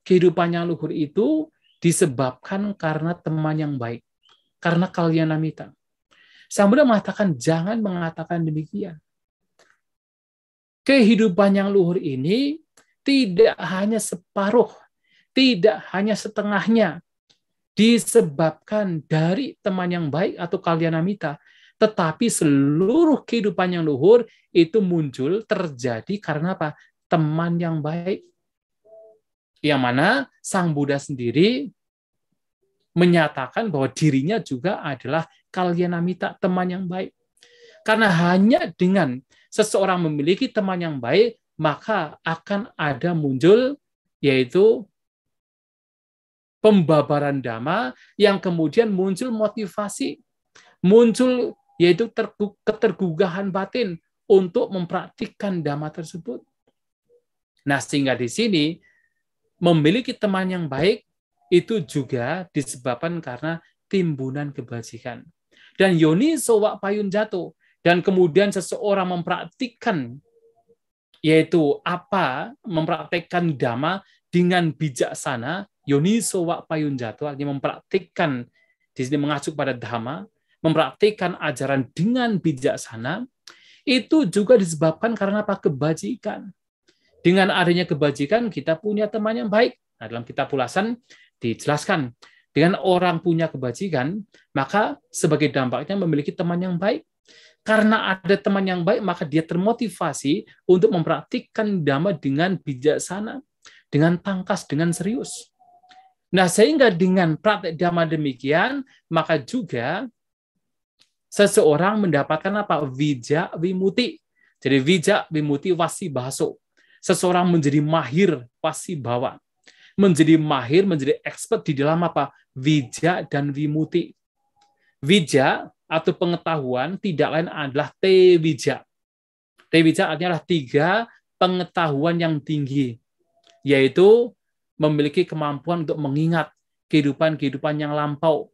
kehidupan yang luhur itu disebabkan karena teman yang baik, karena kalyana mita. Sang Buddha mengatakan, jangan mengatakan demikian. Kehidupan yang luhur ini tidak hanya separuh, tidak hanya setengahnya disebabkan dari teman yang baik atau kalyana mita, tetapi seluruh kehidupan yang luhur itu muncul terjadi karena apa? Teman yang baik. Yang mana Sang Buddha sendiri menyatakan bahwa dirinya juga adalah kalyana mita, teman yang baik. Karena hanya dengan seseorang memiliki teman yang baik, maka akan ada muncul, yaitu pembabaran dhamma, yang kemudian muncul motivasi, muncul yaitu ketergugahan batin untuk mempraktikkan dhamma tersebut. Nah, sehingga di sini memiliki teman yang baik itu juga disebabkan karena timbunan kebajikan. Dan yoniso wa payunjato, dan kemudian seseorang mempraktikkan, yaitu apa? Mempraktikkan dhamma dengan bijaksana, yoniso wa payunjato, artinya mempraktikkan, di sini mengacu pada dhamma, mempraktikkan ajaran dengan bijaksana, itu juga disebabkan karena apa? Kebajikan. Dengan adanya kebajikan, kita punya teman yang baik. Nah, dalam kitab Ulasan dijelaskan, dengan orang punya kebajikan, maka sebagai dampaknya memiliki teman yang baik. Karena ada teman yang baik, maka dia termotivasi untuk mempraktikkan dhamma dengan bijaksana, dengan tangkas, dengan serius. Nah, sehingga dengan praktek dhamma demikian, maka juga seseorang mendapatkan apa? Vija vimuti. Jadi vija vimuti wasi baso. Seseorang menjadi mahir wasi bawa. Menjadi mahir, menjadi expert di dalam apa? Vija dan vimuti. Vija atau pengetahuan tidak lain adalah tewija. Tewija artinya adalah 3 pengetahuan yang tinggi, yaitu memiliki kemampuan untuk mengingat kehidupan-kehidupan yang lampau.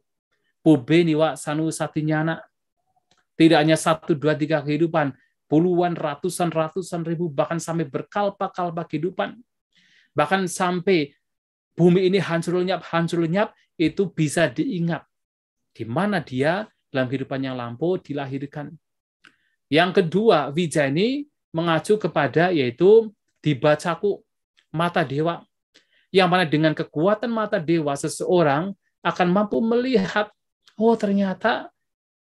Pube niwa sanu satinyana. Tidak hanya 1, 2, 3 kehidupan, puluhan, ratusan ribu, bahkan sampai berkalpa-kalpa kehidupan. Bahkan sampai bumi ini hancur lenyap, itu bisa diingat. Di mana dia dalam kehidupan yang lampau dilahirkan. Yang kedua, wija ini mengacu kepada yaitu dibacaku, mata dewa. Yang mana dengan kekuatan mata dewa, seseorang akan mampu melihat, oh ternyata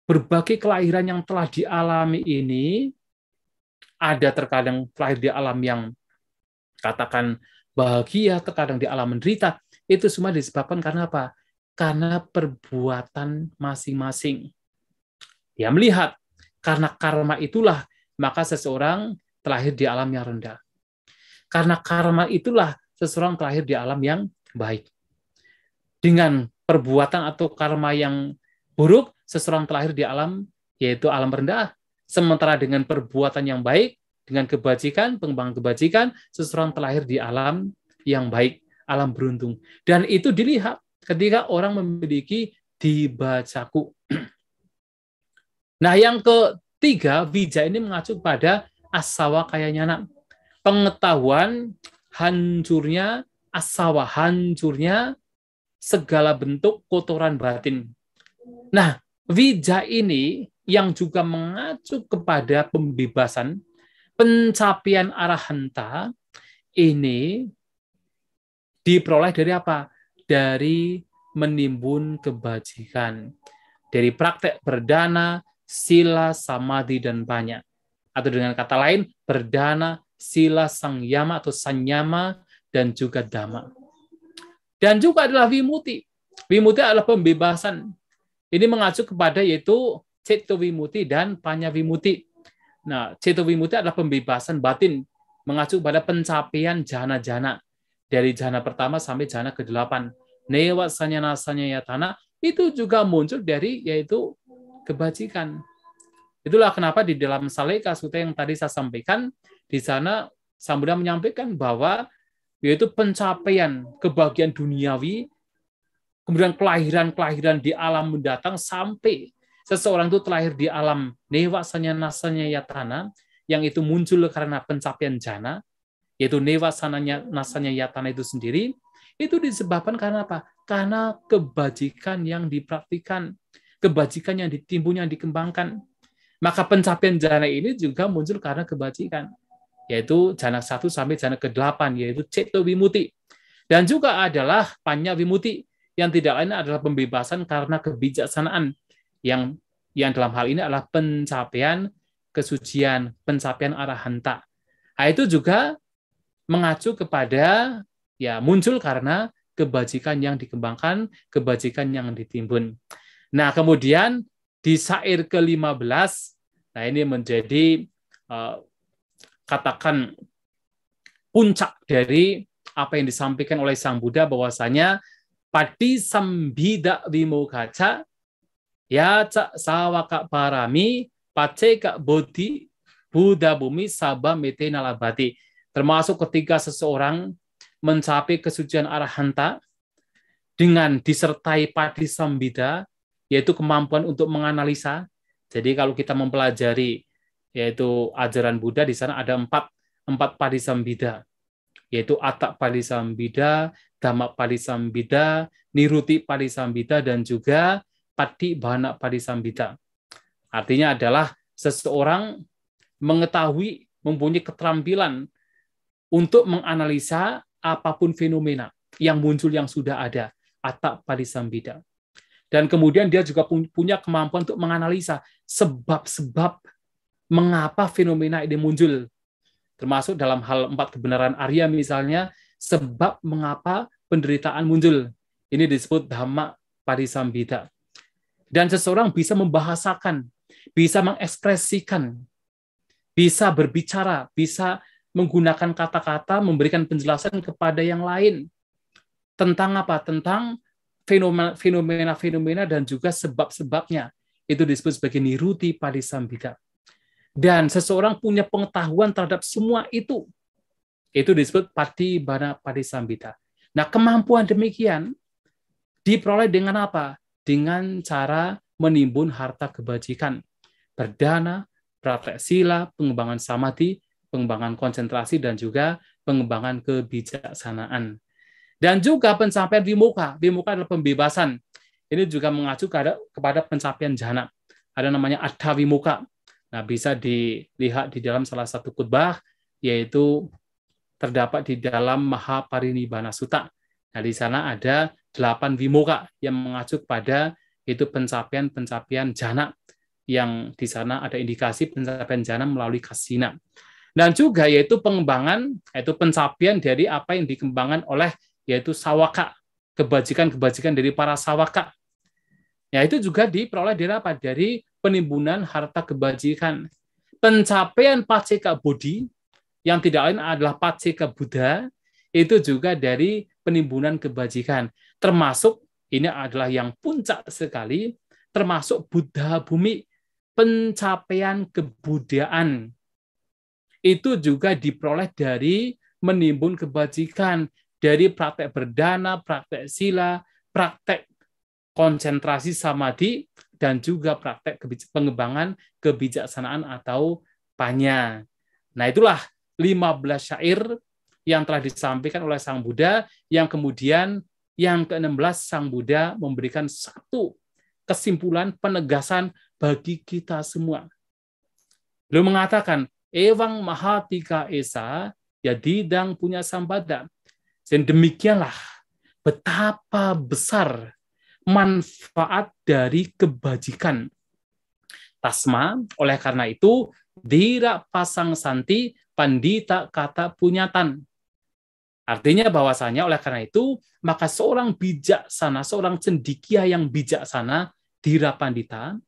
berbagai kelahiran yang telah dialami ini, ada terkadang lahir di alam yang katakan bahagia, terkadang di alam menderita, itu semua disebabkan karena apa? Karena perbuatan masing-masing. Dia melihat, karena karma itulah, maka seseorang terlahir di alam yang rendah. Karena karma itulah, seseorang terlahir di alam yang baik. Dengan perbuatan atau karma yang buruk, seseorang terlahir di alam, yaitu alam rendah. Sementara dengan perbuatan yang baik, dengan kebajikan, pengembangan kebajikan, seseorang terlahir di alam yang baik, alam beruntung. Dan itu dilihat ketika orang memiliki dibacaku. Nah, yang ketiga, wija ini mengacu pada asawa kayanyana. Pengetahuan hancurnya asawa, hancurnya segala bentuk kotoran batin. Nah, wija ini yang juga mengacu kepada pembebasan, pencapaian arahanta, ini diperoleh dari apa? Dari menimbun kebajikan. Dari praktek berdana, sila, samadhi, dan banyak. Atau dengan kata lain, berdana, sila, sangyama atau sanyama, dan juga dhamma. Dan juga adalah vimuti. Vimuti adalah pembebasan. Ini mengacu kepada yaitu ceto vimuti dan panya vimuti. Nah, ceto vimuti adalah pembebasan batin, mengacu pada pencapaian jana-jana. Dari jana pertama sampai jana ke-8. Newa sanyana sanyayatana, itu juga muncul dari yaitu kebajikan. Itulah kenapa di dalam Saleka Sutta yang tadi saya sampaikan, di sana Sang Buddha menyampaikan bahwa yaitu pencapaian kebahagiaan duniawi, kemudian kelahiran-kelahiran di alam mendatang, sampai seseorang itu terlahir di alam newa sanyana sanyayatana, yang itu muncul karena pencapaian jana, yaitu newa nasanya yatana itu sendiri, itu disebabkan karena apa? Karena kebajikan yang dipraktikkan, kebajikan yang ditimbun, yang dikembangkan. Maka pencapaian jana ini juga muncul karena kebajikan, yaitu jana 1 sampai jana ke-8, yaitu ceto vimuti. Dan juga adalah panya vimuti, yang tidak lain adalah pembebasan karena kebijaksanaan, yang dalam hal ini adalah pencapaian kesucian, pencapaian arahanta. Nah, itu juga mengacu kepada ya muncul karena kebajikan yang dikembangkan, kebajikan yang ditimbun. Nah, kemudian di syair ke-15, nah ini menjadi katakan puncak dari apa yang disampaikan oleh Sang Buddha, bahwasanya pati sambida vimogaca ya cak sawaka parami paceka bodhi Buddha bumi sabha mete nalabati. Termasuk ketika seseorang mencapai kesucian arahanta dengan disertai padisambhida, yaitu kemampuan untuk menganalisa. Jadi kalau kita mempelajari yaitu ajaran Buddha, di sana ada empat padisambhida, yaitu Atta Padisambhida, Dhamma Padisambhida, Niruti Padisambhida, dan juga Patibhana Padisambhida. Artinya adalah seseorang mengetahui, mempunyai keterampilan untuk menganalisa apapun fenomena yang muncul yang sudah ada, Atta Padisambhida. Dan kemudian dia juga punya kemampuan untuk menganalisa sebab-sebab mengapa fenomena ini muncul. Termasuk dalam hal 4 kebenaran Arya misalnya, sebab mengapa penderitaan muncul. Ini disebut Dhamma Padisambhida. Dan seseorang bisa membahasakan, bisa mengekspresikan, bisa berbicara, bisa menggunakan kata-kata, memberikan penjelasan kepada yang lain. Tentang apa? Tentang fenomena-fenomena dan juga sebab-sebabnya. Itu disebut sebagai Niruti Padisambhida. Dan seseorang punya pengetahuan terhadap semua itu. Itu disebut Patibhana Padisambhida. Nah, kemampuan demikian diperoleh dengan apa? Dengan cara menimbun harta kebajikan. Berdana, praktek sila, pengembangan samadhi, pengembangan konsentrasi, dan juga pengembangan kebijaksanaan. Dan juga pencapaian vimokkha. Vimokkha adalah pembebasan. Ini juga mengacu kepada pencapaian jhana. Ada namanya Adha Vimokkha. Nah, bisa dilihat di dalam salah satu khutbah, yaitu terdapat di dalam Mahaparinibbana Sutta. Nah, di sana ada 8 vimokkha yang mengacu pada itu pencapaian jhana, yang di sana ada indikasi pencapaian jhana melalui kasina. Dan juga yaitu pengembangan, yaitu pencapaian dari apa yang dikembangkan oleh yaitu sawaka, kebajikan-kebajikan dari para sawaka. Ya, itu juga diperoleh dari apa? Dari penimbunan harta kebajikan. Pencapaian Paceka Bodhi, yang tidak lain adalah Paceka Buddha, itu juga dari penimbunan kebajikan. Termasuk, ini adalah yang puncak sekali, termasuk Buddha bumi, pencapaian kebudayaan. Itu juga diperoleh dari menimbun kebajikan, dari praktek berdana, praktek sila, praktek konsentrasi samadhi, dan juga praktek pengembangan kebijaksanaan atau panya. Nah, itulah 15 syair yang telah disampaikan oleh Sang Buddha, yang kemudian yang ke-16 Sang Buddha memberikan satu kesimpulan penegasan bagi kita semua. Beliau mengatakan, Ewang Mahatika Esa, ya didang punya sambada. Dan demikianlah betapa besar manfaat dari kebajikan. Tasma, oleh karena itu, dira pasang santi pandita kata punyatan. Artinya bahwasanya oleh karena itu, maka seorang bijaksana, seorang cendekia yang bijaksana, dira pandita,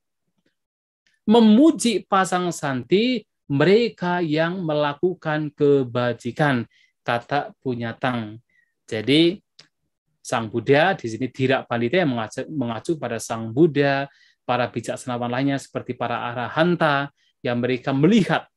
memuji pasang santi mereka yang melakukan kebajikan, kata punyatang. Jadi, Sang Buddha di sini Dira Pandita yang mengacu pada Sang Buddha, para bijaksanawan lainnya seperti para arahanta yang mereka melihat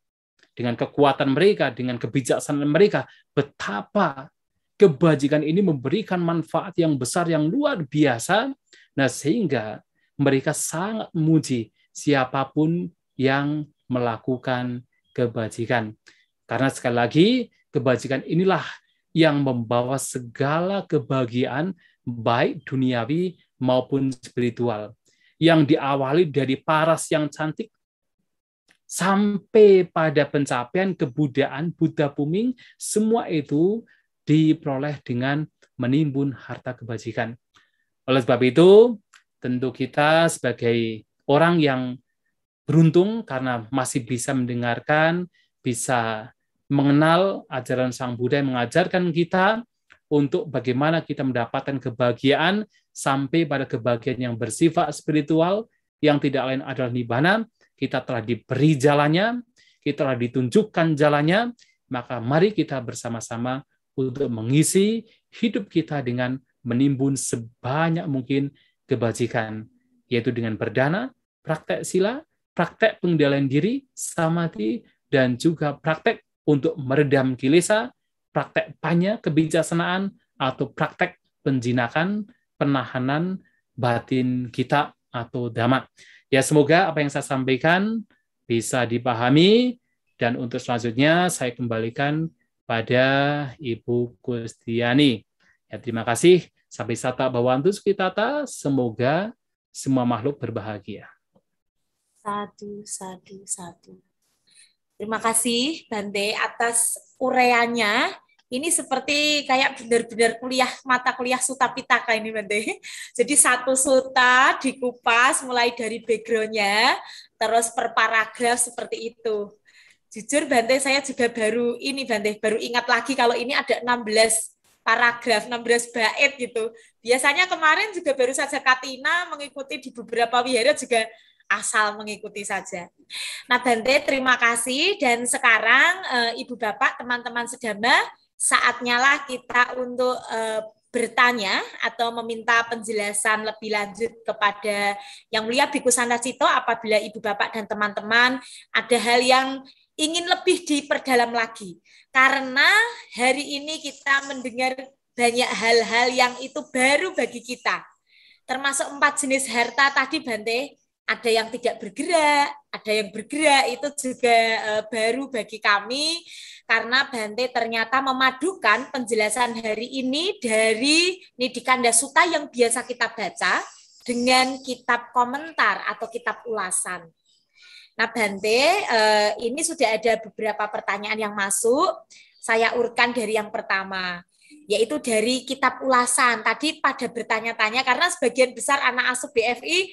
dengan kekuatan mereka, dengan kebijaksanaan mereka, betapa kebajikan ini memberikan manfaat yang besar, yang luar biasa. Nah, sehingga mereka sangat memuji siapapun yang melakukan kebajikan. Karena sekali lagi, kebajikan inilah yang membawa segala kebahagiaan, baik duniawi maupun spiritual. Yang diawali dari paras yang cantik, sampai pada pencapaian kebudayaan Buddha Puming, semua itu diperoleh dengan menimbun harta kebajikan. Oleh sebab itu, tentu kita sebagai orang yang beruntung karena masih bisa mendengarkan, bisa mengenal ajaran Sang Buddha yang mengajarkan kita untuk bagaimana kita mendapatkan kebahagiaan sampai pada kebahagiaan yang bersifat spiritual, yang tidak lain adalah nibbana. Kita telah diberi jalannya, kita telah ditunjukkan jalannya, maka mari kita bersama-sama untuk mengisi hidup kita dengan menimbun sebanyak mungkin kebajikan, yaitu dengan berdana, praktek sila, praktek pengendalian diri, samadhi, dan juga praktek untuk meredam kilesa, praktek panya kebijaksanaan, atau praktek penjinakan, penahanan batin kita atau dhamma. Ya, semoga apa yang saya sampaikan bisa dipahami, dan untuk selanjutnya saya kembalikan pada Ibu Kustiani. Ya, terima kasih. Sampai sata bawantu sukitata. Semoga semua makhluk berbahagia. Sadu, sadu, sadu. Terima kasih Bante atas uraiannya. Ini seperti kayak benar-benar mata kuliah Sutta Pitaka ini Bante. Jadi satu sutta dikupas mulai dari background-nya, terus per paragraf seperti itu. Jujur Bante, saya juga baru ingat lagi kalau ini ada 16 paragraf, 16 bait gitu. Biasanya kemarin juga baru saja Katina mengikuti di beberapa wihara juga asal mengikuti saja. Nah Bante, terima kasih. Dan sekarang Ibu Bapak, teman-teman sedama, saatnya lah kita untuk bertanya atau meminta penjelasan lebih lanjut kepada Yang Mulia Bhikkhu Santacito apabila Ibu Bapak dan teman-teman ada hal yang ingin lebih diperdalam lagi. Karena hari ini kita mendengar banyak hal-hal yang itu baru bagi kita. Termasuk 4 jenis harta tadi Bante, ada yang tidak bergerak, ada yang bergerak, itu juga baru bagi kami, karena Bante ternyata memadukan penjelasan hari ini dari Nidikanda Sutta yang biasa kita baca dengan kitab komentar atau kitab ulasan. Nah Bante, ini sudah ada beberapa pertanyaan yang masuk, saya urutkan dari yang pertama, yaitu dari kitab ulasan. Tadi pada bertanya-tanya, karena sebagian besar anak asuh BFI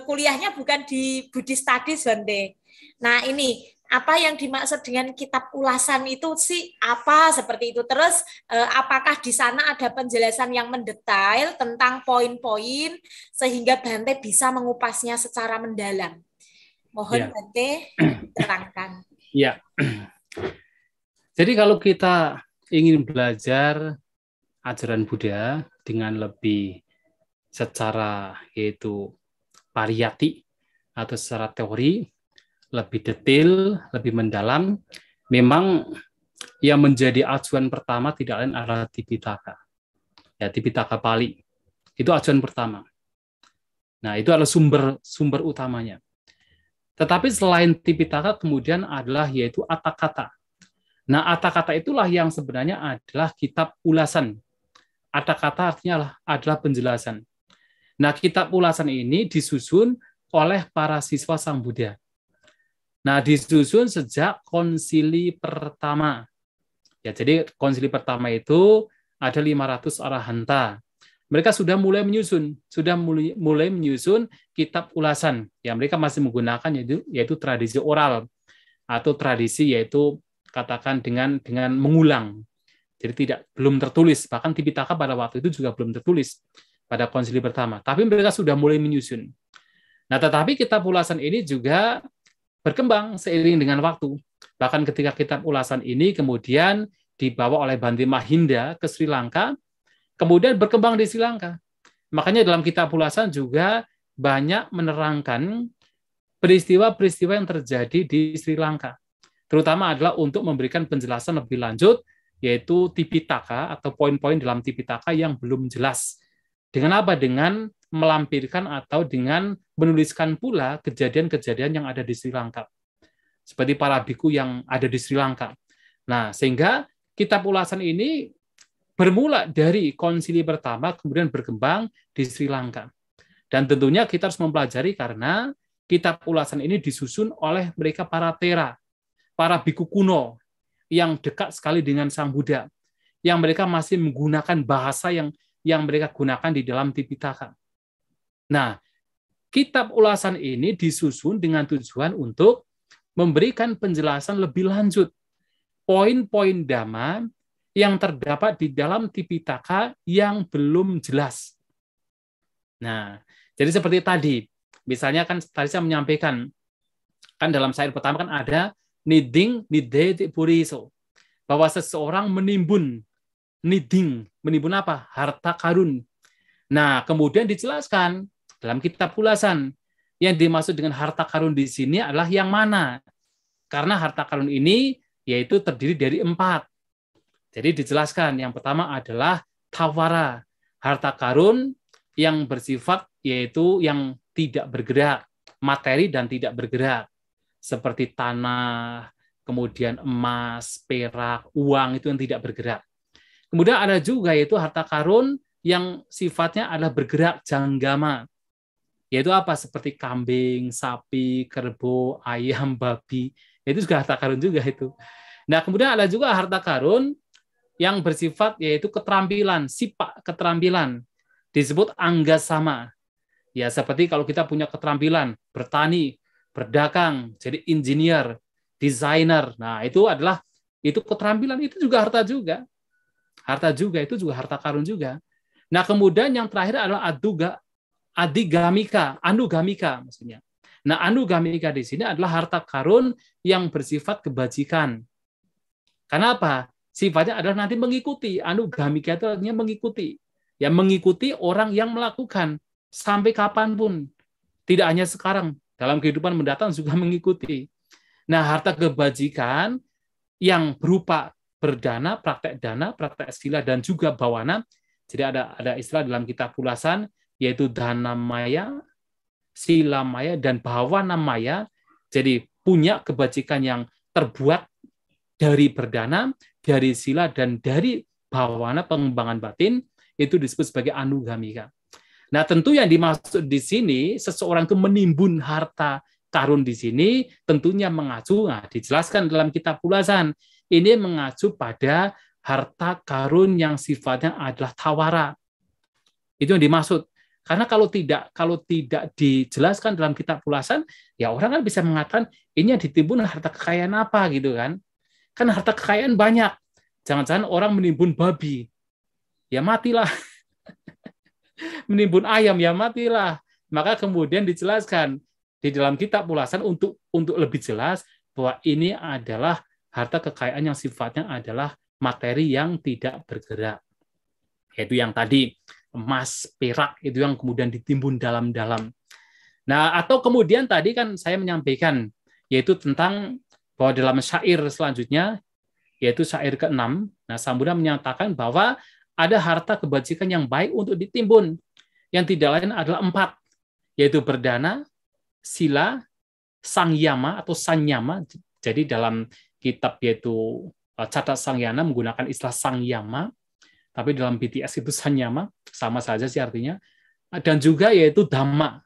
kuliahnya bukan di Buddhist Studies, Bante. Nah ini apa yang dimaksud dengan kitab ulasan itu sih apa seperti itu? Terus apakah di sana ada penjelasan yang mendetail tentang poin-poin sehingga Bante bisa mengupasnya secara mendalam? Mohon Bante diterangkan. Ya. Jadi kalau kita ingin belajar ajaran Buddha dengan lebih secara yaitu pariyati atau secara teori, lebih detail, lebih mendalam, memang yang menjadi acuan pertama tidak lain adalah Tipitaka. Ya, Tipitaka Pali. Itu acuan pertama. Nah, itu adalah sumber utamanya. Tetapi selain Tipitaka kemudian adalah yaitu Atthakatha. Nah, Atthakatha itulah yang sebenarnya adalah kitab ulasan. Atthakatha artinya adalah penjelasan. Nah, kitab ulasan ini disusun oleh para siswa Sang Buddha. Nah, disusun sejak konsili pertama. Ya, jadi konsili pertama itu ada 500 arahanta. Mereka sudah mulai menyusun kitab ulasan. Ya, mereka masih menggunakan yaitu tradisi oral atau tradisi yaitu katakan dengan mengulang. Jadi belum tertulis, bahkan Tipitaka pada waktu itu juga belum tertulis pada konsili pertama. Tapi mereka sudah mulai menyusun. Nah, tetapi kitab ulasan ini juga berkembang seiring dengan waktu. Bahkan ketika kitab ulasan ini kemudian dibawa oleh Bante Mahinda ke Sri Lanka, kemudian berkembang di Sri Lanka. Makanya dalam kitab ulasan juga banyak menerangkan peristiwa-peristiwa yang terjadi di Sri Lanka. Terutama adalah untuk memberikan penjelasan lebih lanjut, yaitu Tipitaka atau poin-poin dalam Tipitaka yang belum jelas. Dengan apa? Dengan melampirkan atau dengan menuliskan pula kejadian-kejadian yang ada di Sri Lanka. Seperti para biku yang ada di Sri Lanka. Nah, sehingga kitab ulasan ini bermula dari konsili pertama, kemudian berkembang di Sri Lanka. Dan tentunya kita harus mempelajari karena kitab ulasan ini disusun oleh mereka para tera, para biku kuno, yang dekat sekali dengan Sang Buddha, yang mereka masih menggunakan bahasa yang mereka gunakan di dalam Tipitaka. Nah, kitab ulasan ini disusun dengan tujuan untuk memberikan penjelasan lebih lanjut poin-poin dhamma yang terdapat di dalam Tipitaka yang belum jelas. Nah, jadi seperti tadi, misalnya kan tadi saya menyampaikan, kan dalam syair pertama kan ada niding nidete puriso, bahwa seseorang menimbun apa? Harta karun. Nah, kemudian dijelaskan dalam kitab ulasan, yang dimaksud dengan harta karun di sini adalah yang mana? Karena harta karun ini yaitu terdiri dari 4. Jadi dijelaskan, yang pertama adalah tawara, harta karun yang bersifat yaitu yang tidak bergerak, materi dan tidak bergerak, seperti tanah, kemudian emas, perak, uang itu yang tidak bergerak. Kemudian ada juga yaitu harta karun yang sifatnya adalah bergerak, janggama, yaitu apa? Seperti kambing, sapi, kerbau, ayam, babi. Itu juga harta karun juga itu. Nah, kemudian ada juga harta karun yang bersifat yaitu keterampilan, sifat keterampilan. Disebut anggasama. Ya, seperti kalau kita punya keterampilan bertani, berdagang, jadi engineer, desainer. Nah, itu adalah itu keterampilan, itu juga harta juga. Harta juga, itu juga harta karun juga. Nah, kemudian yang terakhir adalah adigamika, anugamika maksudnya. Nah, anugamika di sini adalah harta karun yang bersifat kebajikan. Karena apa? Sifatnya adalah nanti mengikuti. Anugamika itu artinya mengikuti. Ya, mengikuti orang yang melakukan sampai kapanpun. Tidak hanya sekarang, dalam kehidupan mendatang juga mengikuti. Nah, harta kebajikan yang berupa berdana, praktek sila, dan juga bawana. Jadi ada istilah dalam kitab Ulasan, yaitu dana maya, sila maya, dan bawana maya. Jadi punya kebajikan yang terbuat dari berdana, dari sila, dan dari bawana, pengembangan batin, itu disebut sebagai anugamika. Nah, tentu yang dimaksud di sini, seseorang itu menimbun harta karun di sini, tentunya mengacu, dijelaskan dalam kitab Ulasan, ini mengacu pada harta karun yang sifatnya adalah tawara. Itu yang dimaksud. Karena kalau tidak dijelaskan dalam kitab Ulasan, ya orang kan bisa mengatakan ini yang ditimbun harta kekayaan apa gitu kan? Kan harta kekayaan banyak. Jangan-jangan orang menimbun babi, ya matilah. Menimbun ayam, ya matilah. Maka kemudian dijelaskan di dalam kitab Ulasan untuk lebih jelas bahwa ini adalah harta kekayaan yang sifatnya adalah materi yang tidak bergerak. Yaitu yang tadi emas, perak, itu yang kemudian ditimbun dalam-dalam. Nah, atau kemudian tadi kan saya menyampaikan, yaitu tentang bahwa dalam syair selanjutnya, yaitu syair ke-6, nah Sang Buddha menyatakan bahwa ada harta kebajikan yang baik untuk ditimbun, yang tidak lain adalah 4, yaitu berdana, sila, sangyama atau sanyama. Jadi dalam kitab yaitu Catat Sangyana menggunakan istilah sangyama, tapi dalam BTS itu sanyama, sama saja sih artinya. Dan juga yaitu dhamma.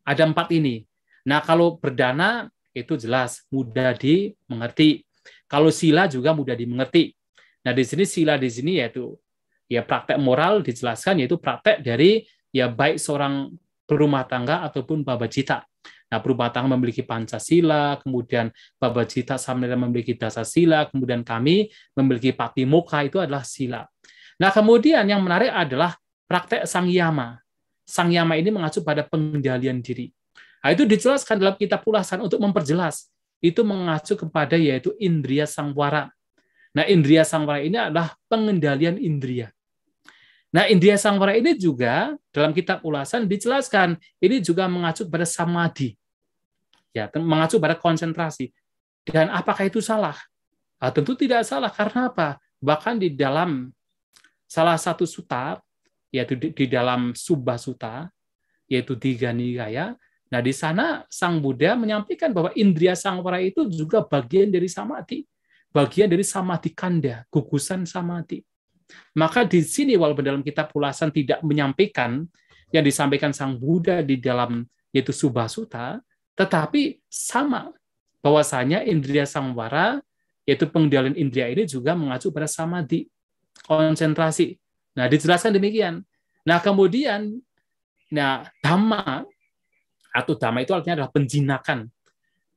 Ada 4 ini. Nah, kalau berdana itu jelas mudah dimengerti. Kalau sila juga mudah dimengerti. Nah, di sini sila di sini yaitu ya praktek moral dijelaskan, yaitu praktek dari ya baik seorang berumah tangga ataupun babajita. Nah, berumah tangga memiliki Pancasila, kemudian babajita samnera memiliki Dasasila, kemudian kami memiliki Patimokkha, itu adalah sila. Nah, kemudian yang menarik adalah praktek sangyama. Sangyama ini mengacu pada pengendalian diri. Nah, itu dijelaskan dalam kitab Ulasan untuk memperjelas. Itu mengacu kepada yaitu indriya sangwara. Nah, indriya sangwara ini adalah pengendalian indriya. Nah, indriya sangwara ini juga dalam kitab Ulasan dijelaskan, ini juga mengacu pada samadhi. Ya, mengacu pada konsentrasi. Dan apakah itu salah? Nah, tentu tidak salah, karena apa? Bahkan di dalam salah satu sutta, yaitu di dalam Subba Sutta, yaitu Digha Nikaya, nah di sana Sang Buddha menyampaikan bahwa indriya sangwara itu juga bagian dari samadhi, bagian dari samadhi kanda, gugusan samadhi. Maka di sini walaupun dalam kitab Ulasan tidak menyampaikan yang disampaikan Sang Buddha di dalam yaitu Subba Sutta, tetapi sama bahwasanya indriya sangwara yaitu pengendalian indriya ini juga mengacu pada samadhi, konsentrasi. Nah, dijelaskan demikian. Nah, kemudian dhamma atau dhamma itu artinya adalah penjinakan.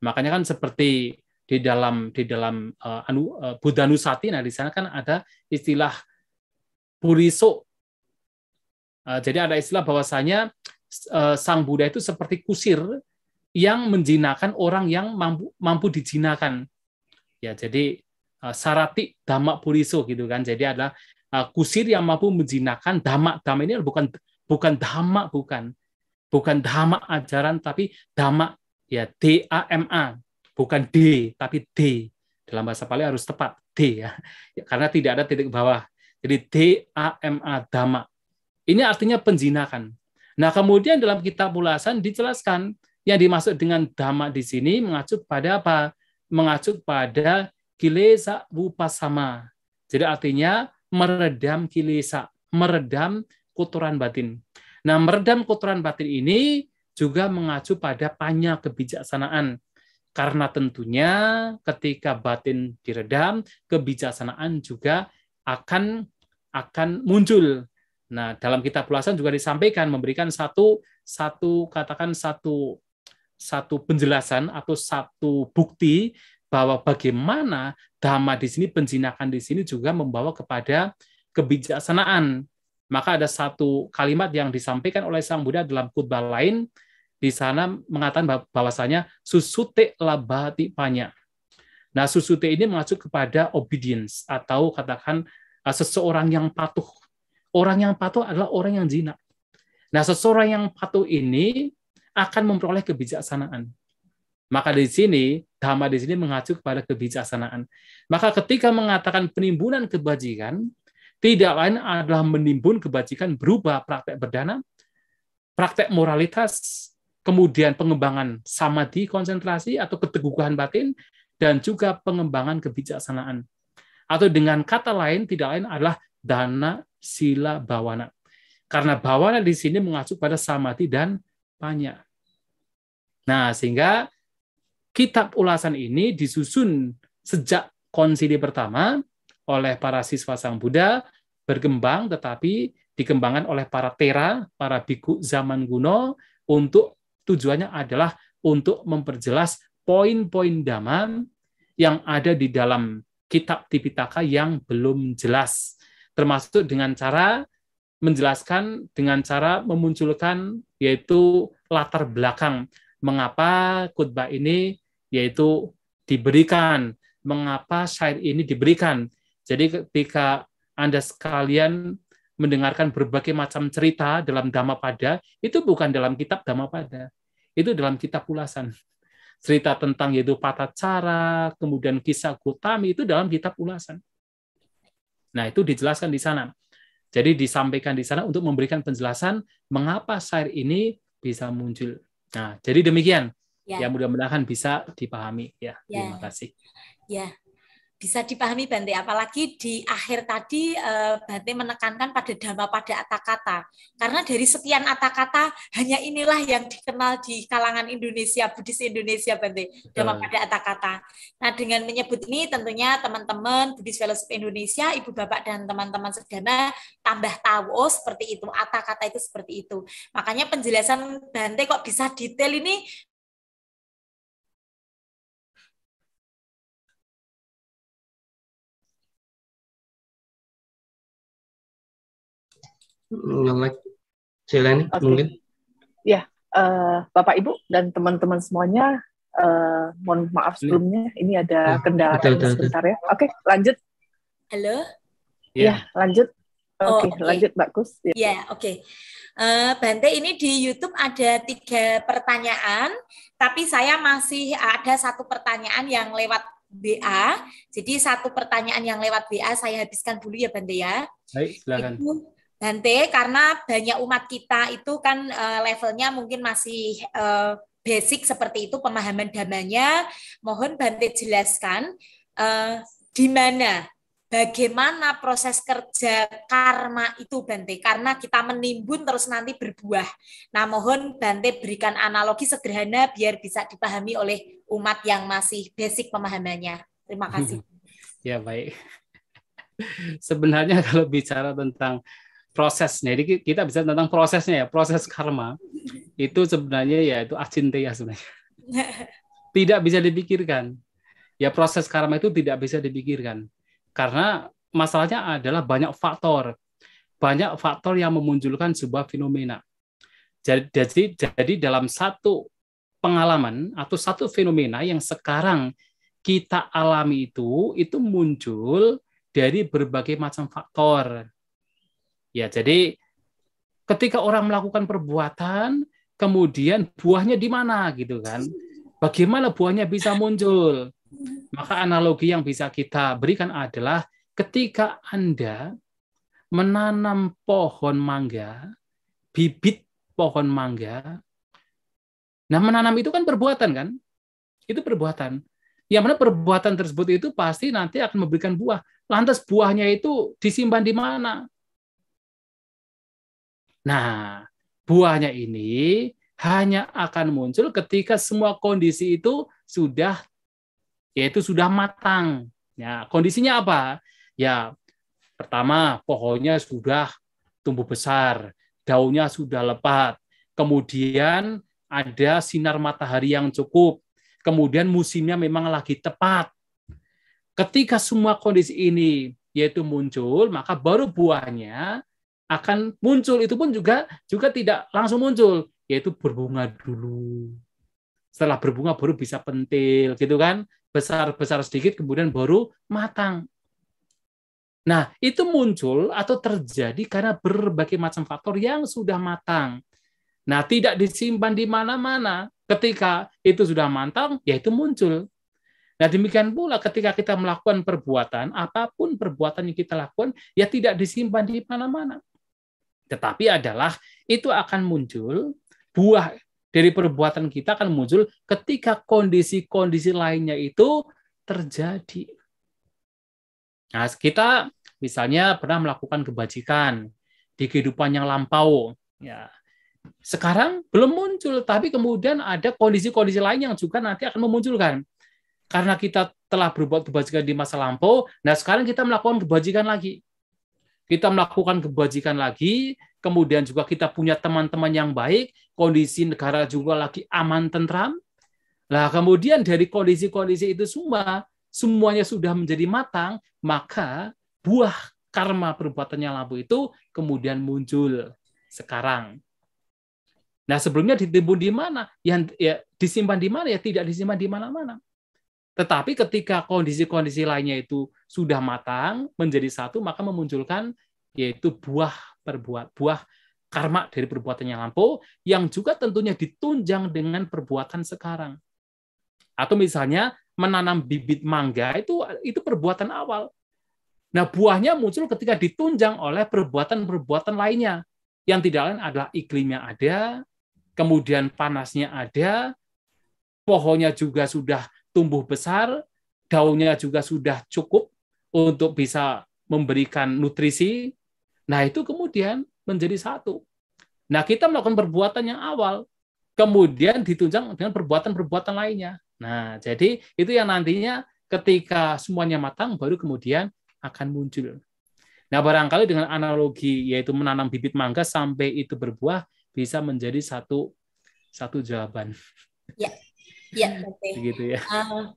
Makanya kan seperti di dalam Buddhanusati, nah di sana kan ada istilah puriso. Jadi ada istilah bahwasanya Sang Buddha itu seperti kusir yang menjinakan orang yang mampu dijinakan. Ya, jadi sarati dhamma puriso gitu kan. Jadi ada kusir yang mampu menjinakan dhamma. Dhamma ini bukan dhamma, bukan dhamma ajaran, tapi dhamma ya DAMA. bukan D, tapi D. Dalam bahasa Pali harus tepat, D ya. Karena tidak ada titik bawah. Jadi D-A-M-A, dhamma. Ini artinya penjinakan. Nah, kemudian dalam kitab ulasan dijelaskan yang dimaksud dengan dhamma di sini mengacu pada apa? Mengacu pada kilesa wupasama. Jadi artinya meredam kilesa, meredam kotoran batin. Nah, meredam kotoran batin ini juga mengacu pada panya kebijaksanaan. Karena tentunya ketika batin diredam, kebijaksanaan juga akan muncul. Nah, dalam kitab ulasan juga disampaikan memberikan satu penjelasan atau satu bukti bahwa bagaimana dhamma di sini, penjinakan di sini juga membawa kepada kebijaksanaan. Maka ada satu kalimat yang disampaikan oleh Sang Buddha dalam khutbah lain, di sana mengatakan bahwasanya susute labati panya. Nah, susute ini mengacu kepada obedience atau katakan seseorang yang patuh. Orang yang patuh adalah orang yang jinak. Nah, seseorang yang patuh ini akan memperoleh kebijaksanaan. Maka di sini dhamma di sini mengacu kepada kebijaksanaan. Maka ketika mengatakan penimbunan kebajikan, tidak lain adalah menimbun kebajikan berupa praktek berdana, praktek moralitas, kemudian pengembangan samadhi, konsentrasi atau keteguhan batin, dan juga pengembangan kebijaksanaan. Atau dengan kata lain, tidak lain adalah dana, sila, bawana. Karena bawana di sini mengacu pada samadhi dan panya. Nah, sehingga kitab ulasan ini disusun sejak konsili pertama oleh para siswa Sang Buddha, berkembang tetapi dikembangkan oleh para tera, para biku zaman kuno, untuk tujuannya adalah untuk memperjelas poin-poin dhamma yang ada di dalam kitab Tipitaka yang belum jelas, termasuk dengan cara menjelaskan, dengan cara memunculkan yaitu latar belakang mengapa khutbah ini yaitu diberikan, mengapa syair ini diberikan. Jadi ketika Anda sekalian mendengarkan berbagai macam cerita dalam Dhammapada, itu bukan dalam kitab Dhammapada, itu dalam kitab ulasan. Cerita tentang yaitu Patacara, kemudian kisah Gotami, itu dalam kitab ulasan. Nah, itu dijelaskan di sana. Jadi disampaikan di sana untuk memberikan penjelasan mengapa syair ini bisa muncul. Nah, jadi demikian. Ya, mudah-mudahan bisa dipahami. Ya, terima kasih. Ya. Bisa dipahami Bante, apalagi di akhir tadi Bante menekankan pada dhamma pada atakata. Karena dari sekian atakata hanya inilah yang dikenal di kalangan Indonesia, Buddhis Indonesia Bante, dhamma pada atakata. Nah, dengan menyebut ini tentunya teman-teman Buddhist Fellowship Indonesia, Ibu Bapak dan teman-teman sedana tambah tahu seperti itu, atakata itu seperti itu. Makanya penjelasan Bante kok bisa detail ini. Sileni, mungkin. Ya, Bapak Ibu dan teman-teman semuanya, mohon maaf sebelumnya, ini ada kendala sebentar ya. Oke, lanjut. Halo. Ya, lanjut. Oke, lanjut Mbak Kus. Ya, oke. Bante, ini di YouTube ada 3 pertanyaan, tapi saya masih ada 1 pertanyaan yang lewat WA. Jadi 1 pertanyaan yang lewat WA saya habiskan dulu ya Bante ya. Baik, silakan. Itu Bante, karena banyak umat kita itu kan levelnya mungkin masih basic seperti itu pemahaman dhammanya. Mohon Bante jelaskan di mana, bagaimana proses kerja karma itu Bante, karena kita menimbun terus nanti berbuah. Nah, mohon Bante berikan analogi sederhana biar bisa dipahami oleh umat yang masih basic pemahamannya. Terima kasih. Ya, baik. Sebenarnya kalau bicara tentang prosesnya, jadi kita bisa tentang prosesnya ya, proses karma itu sebenarnya ya itu acinteya sebenarnya. Tidak bisa dipikirkan. Ya, proses karma itu tidak bisa dipikirkan. Karena masalahnya adalah banyak faktor yang memunculkan sebuah fenomena. Jadi dalam satu pengalaman atau satu fenomena yang sekarang kita alami itu muncul dari berbagai macam faktor. Ya, jadi ketika orang melakukan perbuatan, kemudian buahnya di mana gitu kan? bagaimana buahnya bisa muncul? Maka analogi yang bisa kita berikan adalah ketika Anda menanam pohon mangga, bibit pohon mangga, nah menanam itu kan perbuatan kan? Itu perbuatan. Yang mana perbuatan tersebut itu pasti nanti akan memberikan buah. Lantas buahnya itu disimpan di mana? Nah, buahnya ini hanya akan muncul ketika semua kondisi itu sudah matang. Ya, kondisinya apa? Ya, pertama pohonnya sudah tumbuh besar, daunnya sudah lebat, kemudian ada sinar matahari yang cukup, kemudian musimnya memang lagi tepat. Ketika semua kondisi ini yaitu muncul, maka baru buahnya akan muncul. Itu pun juga tidak langsung muncul, yaitu berbunga dulu. Setelah berbunga baru bisa pentil, gitu kan? Besar sedikit, kemudian baru matang. Nah, itu muncul atau terjadi karena berbagai macam faktor yang sudah matang. Nah, tidak disimpan di mana-mana. Ketika itu sudah matang, ya itu muncul. Nah, demikian pula ketika kita melakukan perbuatan, apapun perbuatan yang kita lakukan, ya tidak disimpan di mana-mana. Tetapi adalah itu akan muncul, buah dari perbuatan kita akan muncul ketika kondisi-kondisi lainnya itu terjadi. Nah, kita misalnya pernah melakukan kebajikan di kehidupan yang lampau. Ya. Sekarang belum muncul, tapi kemudian ada kondisi-kondisi lain yang juga nanti akan memunculkan. Karena kita telah berbuat kebajikan di masa lampau, nah sekarang kita melakukan kebajikan lagi. Kita melakukan kebajikan lagi, kemudian juga kita punya teman-teman yang baik, kondisi negara juga lagi aman, tentram. Nah, kemudian dari kondisi-kondisi itu semuanya sudah menjadi matang, maka buah karma perbuatan yang lampau itu kemudian muncul sekarang. Nah, sebelumnya ditimbun di mana? Ya disimpan di mana? Ya tidak disimpan di mana-mana. Tetapi ketika kondisi-kondisi lainnya itu sudah matang, menjadi satu, maka memunculkan yaitu buah karma dari perbuatan yang lampau, yang juga tentunya ditunjang dengan perbuatan sekarang. Atau misalnya menanam bibit mangga, itu perbuatan awal. Nah, buahnya muncul ketika ditunjang oleh perbuatan-perbuatan lainnya, yang tidak lain adalah iklimnya ada, kemudian panasnya ada, pohonnya juga sudah tumbuh besar, daunnya juga sudah cukup untuk bisa memberikan nutrisi. Nah, itu kemudian menjadi satu. Nah, kita melakukan perbuatan yang awal, kemudian ditunjang dengan perbuatan-perbuatan lainnya. Nah, jadi itu yang nantinya ketika semuanya matang, baru kemudian akan muncul. Nah, barangkali dengan analogi, yaitu menanam bibit mangga sampai itu berbuah, bisa menjadi satu jawaban. Ya. Ya, Bante. Begitu ya.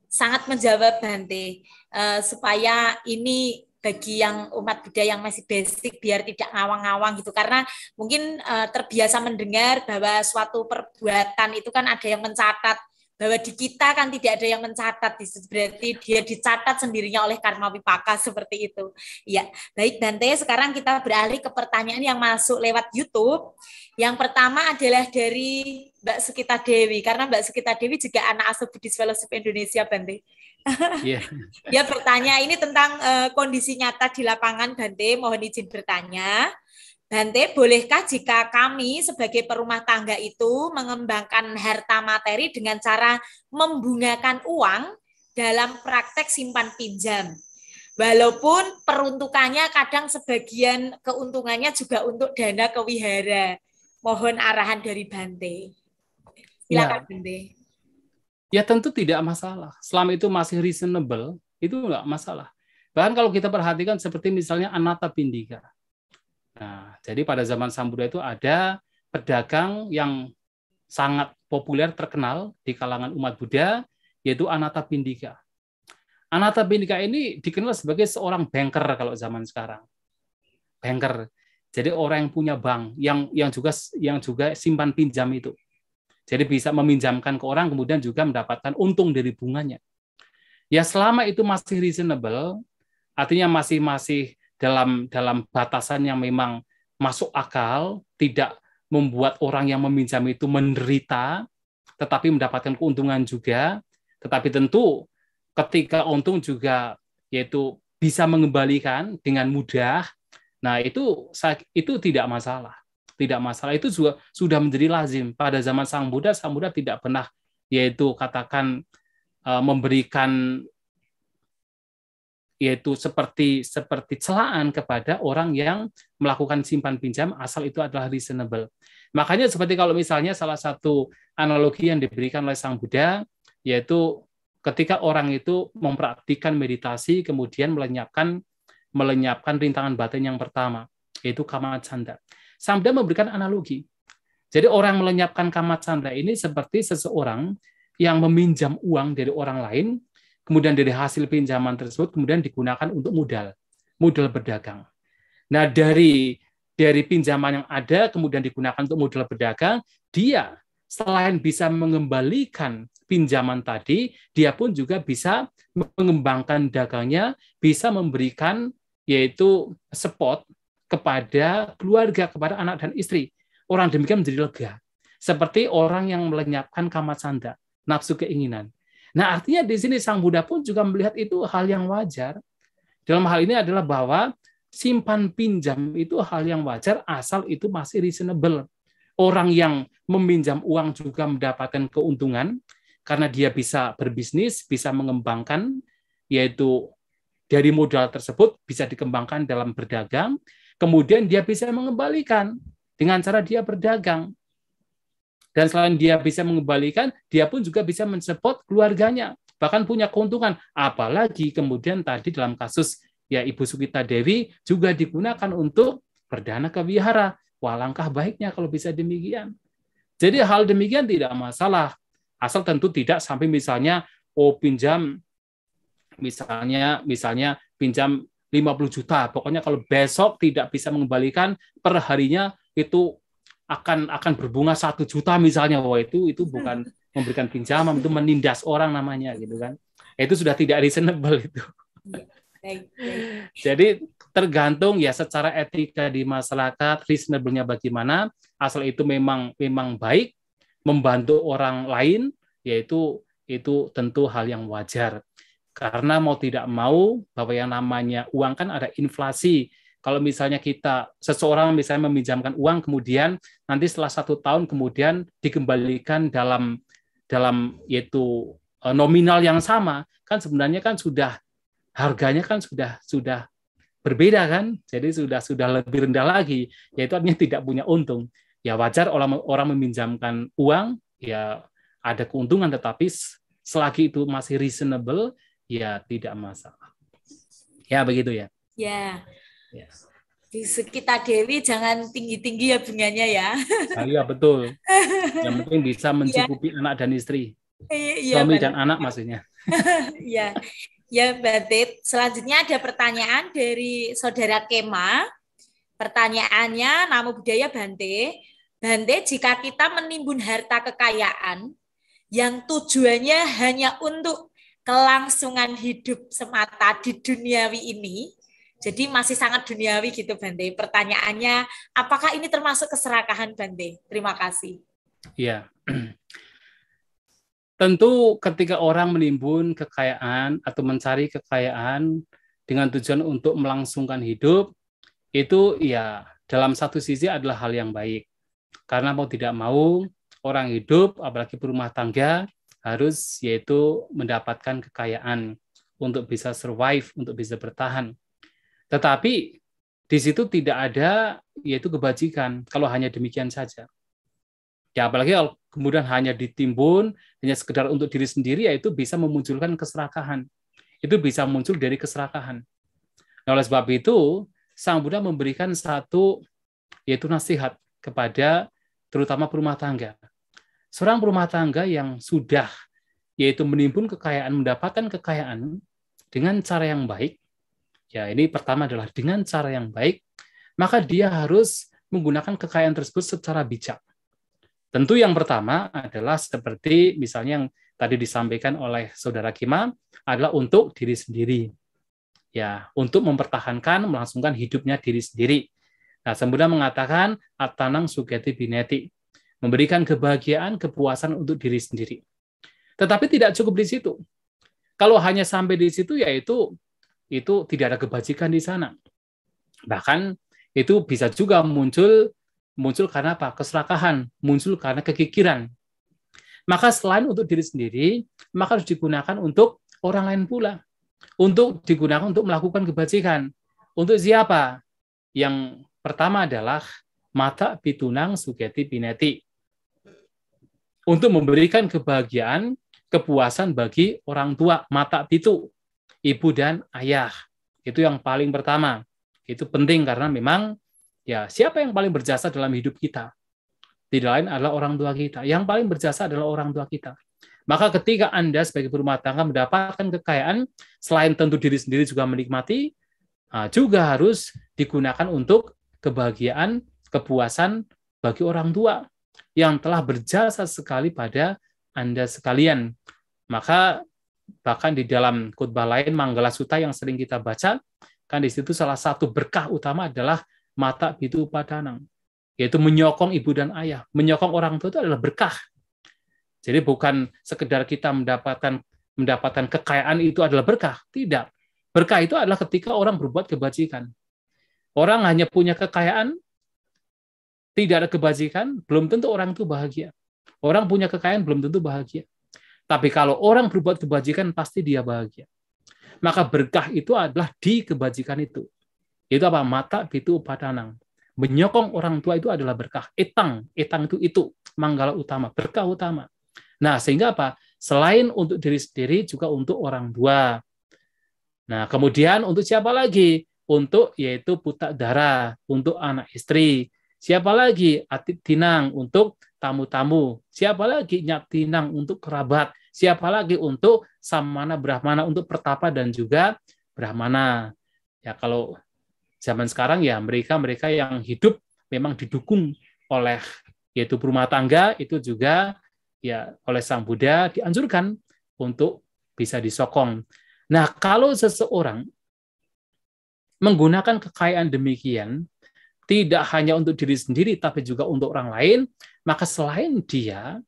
Sangat menjawab, Bante. Supaya ini bagi yang umat Buddha yang masih basic biar tidak ngawang-ngawang gitu, karena mungkin terbiasa mendengar bahwa suatu perbuatan itu kan ada yang mencatat, bahwa di kita kan tidak ada yang mencatat, berarti dia dicatat sendirinya oleh karma wipaka seperti itu. Ya, baik Bante, sekarang kita beralih ke pertanyaan yang masuk lewat YouTube. Yang pertama adalah dari Mbak Sukita Dewi, karena Mbak Sukita Dewi juga anak asuh Buddhist Fellowship Indonesia, Bante. Yeah. Dia bertanya ini tentang kondisi nyata di lapangan, Bante. Mohon izin bertanya. Bante, bolehkah jika kami sebagai perumah tangga itu mengembangkan harta materi dengan cara membungakan uang dalam praktek simpan pinjam? Walaupun peruntukannya kadang sebagian keuntungannya juga untuk dana kewihara. Mohon arahan dari Bante. Silakan, Bante. Ya tentu tidak masalah. Selama itu masih reasonable, itu enggak masalah. Bahkan kalau kita perhatikan seperti misalnya Anatta Pindika. Nah, jadi pada zaman Sambuddha itu ada pedagang yang sangat populer, terkenal di kalangan umat Buddha, yaitu Anatta Pindika. Anatta Pindika ini dikenal sebagai seorang banker kalau zaman sekarang. Banker. Jadi orang yang punya bank, yang juga simpan pinjam itu. Jadi bisa meminjamkan ke orang, kemudian juga mendapatkan untung dari bunganya. Ya selama itu masih reasonable, artinya masih dalam batasan yang memang masuk akal, tidak membuat orang yang meminjam itu menderita, tetapi mendapatkan keuntungan juga. Tetapi tentu ketika untung juga yaitu bisa mengembalikan dengan mudah, nah itu tidak masalah. Tidak masalah, itu juga sudah menjadi lazim pada zaman Sang Buddha tidak pernah yaitu katakan memberikan yaitu seperti celaan kepada orang yang melakukan simpan pinjam asal itu adalah reasonable. Makanya seperti kalau misalnya salah satu analogi yang diberikan oleh Sang Buddha yaitu ketika orang itu mempraktikkan meditasi kemudian melenyapkan rintangan batin yang pertama yaitu kama canda. Sang Buddha memberikan analogi. Jadi orang melenyapkan kama canda ini seperti seseorang yang meminjam uang dari orang lain, kemudian dari hasil pinjaman tersebut kemudian digunakan untuk modal berdagang. Nah, dari pinjaman yang ada kemudian digunakan untuk modal berdagang, dia selain bisa mengembalikan pinjaman tadi, dia pun juga bisa mengembangkan dagangnya, bisa memberikan yaitu support kepada keluarga, kepada anak dan istri. Orang demikian menjadi lega. Seperti orang yang melenyapkan kama canda, nafsu keinginan. Nah, artinya di sini Sang Buddha pun juga melihat itu hal yang wajar. Dalam hal ini adalah bahwa simpan pinjam itu hal yang wajar asal itu masih reasonable. Orang yang meminjam uang juga mendapatkan keuntungan karena dia bisa berbisnis, bisa mengembangkan, yaitu dari modal tersebut bisa dikembangkan dalam berdagang, kemudian dia bisa mengembalikan dengan cara dia berdagang. Dan selain dia bisa mengembalikan, dia pun juga bisa mensupport keluarganya, bahkan punya keuntungan. Apalagi kemudian tadi dalam kasus ya Ibu Sukita Dewi juga digunakan untuk berdana ke wihara. Wah, langkah baiknya kalau bisa demikian. Jadi hal demikian tidak masalah, asal tentu tidak sampai misalnya pinjam misalnya pinjam 50 juta, pokoknya kalau besok tidak bisa mengembalikan per harinya itu akan berbunga 1 juta misalnya. Wah, itu bukan memberikan pinjaman, itu menindas orang namanya gitu kan. Itu sudah tidak reasonable itu. Jadi tergantung ya secara etika di masyarakat reasonable-nya bagaimana, asal itu memang baik membantu orang lain, yaitu itu tentu hal yang wajar. Karena mau tidak mau bahwa yang namanya uang kan ada inflasi. Kalau misalnya seseorang misalnya meminjamkan uang, kemudian nanti setelah 1 tahun kemudian dikembalikan dalam yaitu nominal yang sama, kan sebenarnya kan sudah harganya kan sudah berbeda kan, jadi sudah lebih rendah lagi, yaitu artinya tidak punya untung. Ya wajar orang meminjamkan uang, ya ada keuntungan, tetapi selagi itu masih reasonable, ya tidak masalah. Ya begitu ya. Ya. Ya. Di sekitar Dewi jangan tinggi-tinggi ya bunganya ya. Iya betul. Yang penting bisa mencukupi anak dan istri. Suami dan anak maksudnya. Iya. Ya Mbak Tit, selanjutnya ada pertanyaan dari Saudara Kema. Pertanyaannya, Namo Buddhaya Bante. Bante, jika kita menimbun harta kekayaan yang tujuannya hanya untuk kelangsungan hidup semata di duniawi ini, jadi masih sangat duniawi gitu Bante. Pertanyaannya, apakah ini termasuk keserakahan Bante? Terima kasih. Iya. Tentu ketika orang menimbun kekayaan atau mencari kekayaan dengan tujuan untuk melangsungkan hidup, itu ya dalam satu sisi adalah hal yang baik. Karena mau tidak mau, orang hidup, apalagi berumah tangga, harus yaitu mendapatkan kekayaan untuk bisa survive, untuk bisa bertahan. Tetapi di situ tidak ada yaitu kebajikan kalau hanya demikian saja. Ya apalagi kalau kemudian hanya ditimbun, hanya sekedar untuk diri sendiri, yaitu bisa memunculkan keserakahan. Itu bisa muncul dari keserakahan. Nah, oleh sebab itu, Sang Buddha memberikan satu yaitu nasihat kepada terutama perumah tangga. Seorang perumah tangga yang sudah yaitu menimbun kekayaan, mendapatkan kekayaan dengan cara yang baik, ya ini pertama adalah dengan cara yang baik, maka dia harus menggunakan kekayaan tersebut secara bijak. Tentu yang pertama adalah seperti misalnya yang tadi disampaikan oleh Saudara Kema adalah untuk diri sendiri. Ya, untuk mempertahankan, melangsungkan hidupnya diri sendiri. Nah, Sang Buddha mengatakan atanang sugati bineti. memberikan kebahagiaan, kepuasan untuk diri sendiri. Tetapi tidak cukup di situ. Kalau hanya sampai di situ, yaitu itu tidak ada kebajikan di sana. Bahkan itu bisa juga muncul karena apa? Keserakahan, muncul karena kekikiran. Maka selain untuk diri sendiri, maka harus digunakan untuk orang lain pula. Untuk digunakan untuk melakukan kebajikan. Untuk siapa? Yang pertama adalah mata pitunang suketi pineti. Untuk memberikan kebahagiaan, kepuasan bagi orang tua, mata pitu, ibu dan ayah. Itu yang paling pertama. Itu penting karena memang ya siapa yang paling berjasa dalam hidup kita? Tidak lain adalah orang tua kita. Yang paling berjasa adalah orang tua kita. Maka ketika Anda sebagai berumah tangga mendapatkan kekayaan, selain tentu diri sendiri juga menikmati, juga harus digunakan untuk kebahagiaan, kepuasan bagi orang tua yang telah berjasa sekali pada Anda sekalian. Maka bahkan di dalam khotbah lain, Manggala Sutta yang sering kita baca, kan di situ salah satu berkah utama adalah mata pitu upadanang, yaitu menyokong ibu dan ayah. Menyokong orang tua itu adalah berkah. Jadi bukan sekedar kita mendapatkan kekayaan itu adalah berkah. Tidak. Berkah itu adalah ketika orang berbuat kebajikan. Orang hanya punya kekayaan, tidak ada kebajikan, belum tentu orang itu bahagia. Orang punya kekayaan belum tentu bahagia. Tapi kalau orang berbuat kebajikan, pasti dia bahagia. Maka berkah itu adalah di kebajikan itu. Itu apa? Mata pitu upadanang. Menyokong orang tua itu adalah berkah. Etang itu manggala utama, berkah utama. Nah, sehingga apa? Selain untuk diri sendiri, juga untuk orang tua. Nah, kemudian untuk siapa lagi? Untuk yaitu putak dara, untuk anak istri. Siapa lagi? Atit tinang, untuk tamu-tamu. Siapa lagi? Nyat tinang, untuk kerabat. Siapa lagi? Untuk samana brahmana, untuk pertapa dan juga brahmana. Ya, kalau zaman sekarang ya mereka yang hidup memang didukung oleh yaitu berumah tangga, itu juga ya oleh Sang Buddha dianjurkan untuk bisa disokong. Nah, kalau seseorang menggunakan kekayaan demikian, tidak hanya untuk diri sendiri, tapi juga untuk orang lain, maka selain dia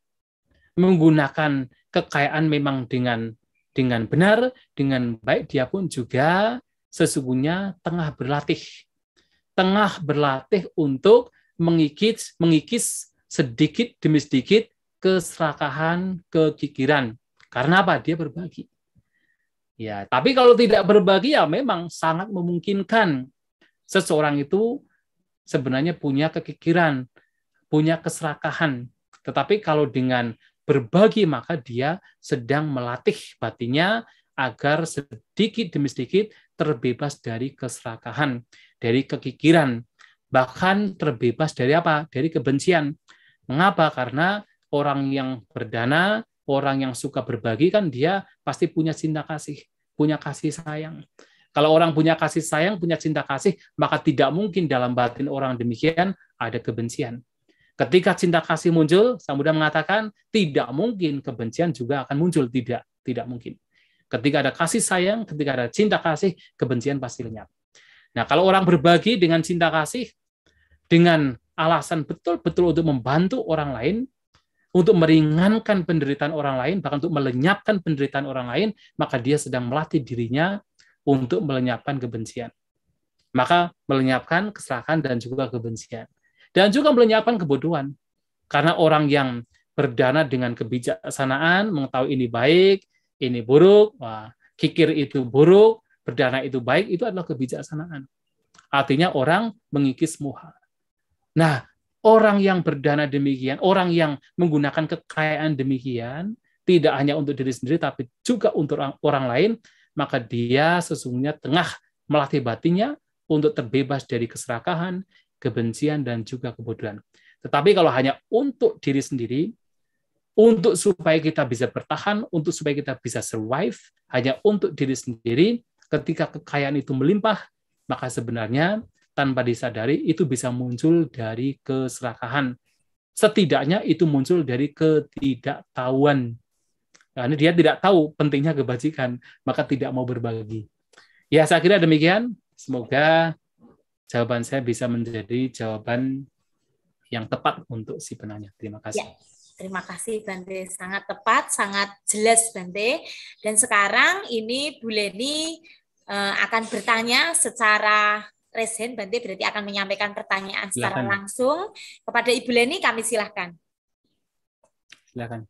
menggunakan kekayaan memang dengan benar, dengan baik, dia pun juga sesungguhnya tengah berlatih untuk mengikis sedikit demi sedikit keserakahan, kekikiran. Karena apa? Dia berbagi. Ya, tapi kalau tidak berbagi ya memang sangat memungkinkan seseorang itu sebenarnya punya kekikiran, punya keserakahan. Tetapi kalau dengan berbagi maka dia sedang melatih batinnya agar sedikit demi sedikit terbebas dari keserakahan, dari kekikiran, bahkan terbebas dari apa? Dari kebencian. Mengapa? Karena orang yang berdana, orang yang suka berbagi kan dia pasti punya cinta kasih, punya kasih sayang. Kalau orang punya kasih sayang, punya cinta kasih, maka tidak mungkin dalam batin orang demikian ada kebencian. Ketika cinta kasih muncul, Sang Buddha mengatakan tidak mungkin kebencian juga akan muncul, tidak mungkin. Ketika ada kasih sayang, ketika ada cinta kasih, kebencian pasti lenyap. Nah, kalau orang berbagi dengan cinta kasih, dengan alasan betul-betul untuk membantu orang lain, untuk meringankan penderitaan orang lain, bahkan untuk melenyapkan penderitaan orang lain, maka dia sedang melatih dirinya untuk melenyapkan kebencian. Maka melenyapkan keserakahan dan juga kebencian. Dan juga melenyapkan kebodohan. Karena orang yang berdana dengan kebijaksanaan, mengetahui ini baik, ini buruk, kikir itu buruk, berdana itu baik, itu adalah kebijaksanaan. Artinya orang mengikis moha. Nah, orang yang berdana demikian, orang yang menggunakan kekayaan demikian, tidak hanya untuk diri sendiri, tapi juga untuk orang lain, maka dia sesungguhnya tengah melatih batinnya untuk terbebas dari keserakahan, kebencian, dan juga kebodohan. Tetapi kalau hanya untuk diri sendiri, untuk supaya kita bisa bertahan, untuk supaya kita bisa survive, hanya untuk diri sendiri, ketika kekayaan itu melimpah, maka sebenarnya tanpa disadari itu bisa muncul dari keserakahan. Setidaknya itu muncul dari ketidaktahuan. Karena dia tidak tahu pentingnya kebajikan, maka tidak mau berbagi. Ya, saya kira demikian. Semoga jawaban saya bisa menjadi jawaban yang tepat untuk si penanya. Terima kasih. Ya, terima kasih Bante, sangat tepat, sangat jelas Bante. Dan sekarang ini Bu Leni akan bertanya secara raise hand, Bante berarti akan menyampaikan pertanyaan secara langsung kepada Ibu Leni, kami silahkan. Silakan.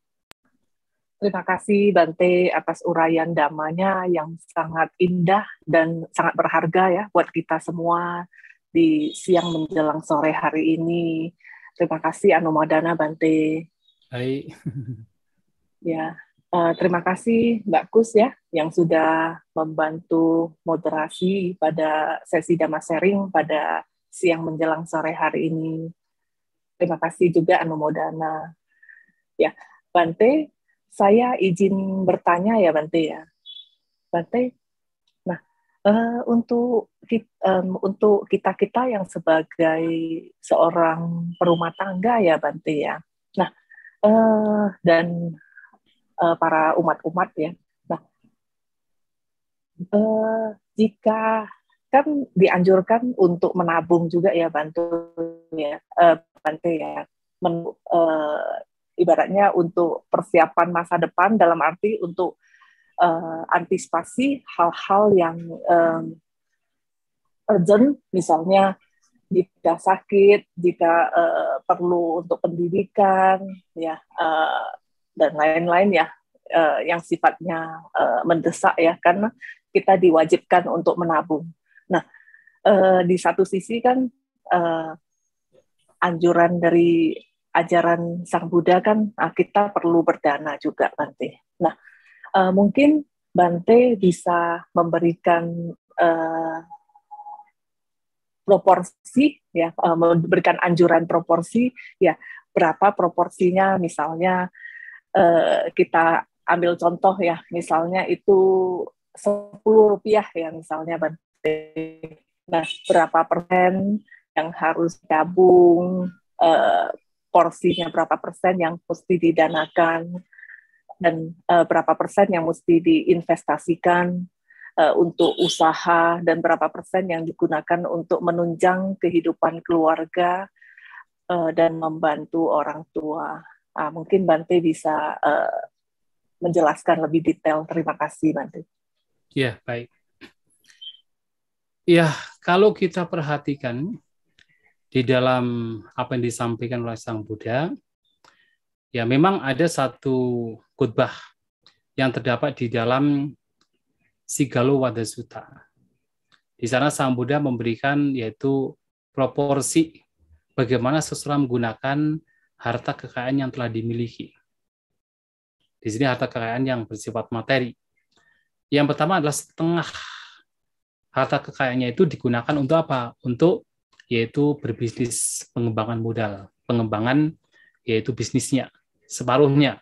Terima kasih Bante atas uraian damanya yang sangat indah dan sangat berharga ya buat kita semua di siang menjelang sore hari ini. Terima kasih Anumodana Bante. Baik. Ya, terima kasih Mbak Kus ya yang sudah membantu moderasi pada sesi Dhamma sharing pada siang menjelang sore hari ini. Terima kasih juga Anumodana. Ya, Bante, saya izin bertanya ya Bante ya. Bante, nah untuk kita yang sebagai seorang perumah tangga ya Bante ya. Nah, dan para umat-umat ya. Nah, jika kan dianjurkan untuk menabung juga ya Bante ya. Ibaratnya untuk persiapan masa depan dalam arti untuk antisipasi hal-hal yang urgent, misalnya jika sakit, jika perlu untuk pendidikan, ya dan lain-lain ya, yang sifatnya mendesak ya, karena kita diwajibkan untuk menabung. Nah, di satu sisi kan anjuran dari ajaran Sang Buddha kan kita perlu berdana juga Bante. Nah, mungkin Bante bisa memberikan proporsi ya, memberikan anjuran proporsi ya, berapa proporsinya misalnya kita ambil contoh ya, misalnya itu Rp10 ya misalnya Bante. Nah, berapa persen yang harus tabung, porsinya berapa persen yang mesti didanakan, dan berapa persen yang mesti diinvestasikan untuk usaha, dan berapa persen yang digunakan untuk menunjang kehidupan keluarga dan membantu orang tua. Mungkin Bante bisa menjelaskan lebih detail. Terima kasih Bante. Ya, baik. Ya, kalau kita perhatikan di dalam apa yang disampaikan oleh Sang Buddha, ya memang ada satu khutbah yang terdapat di dalam Sigalo Wada Sutta. Di sana Sang Buddha memberikan yaitu proporsi bagaimana seseorang menggunakan harta kekayaan yang telah dimiliki. Di sini harta kekayaan yang bersifat materi. Yang pertama adalah setengah harta kekayaannya itu digunakan untuk apa? Untuk yaitu berbisnis pengembangan modal, pengembangan yaitu bisnisnya, separuhnya.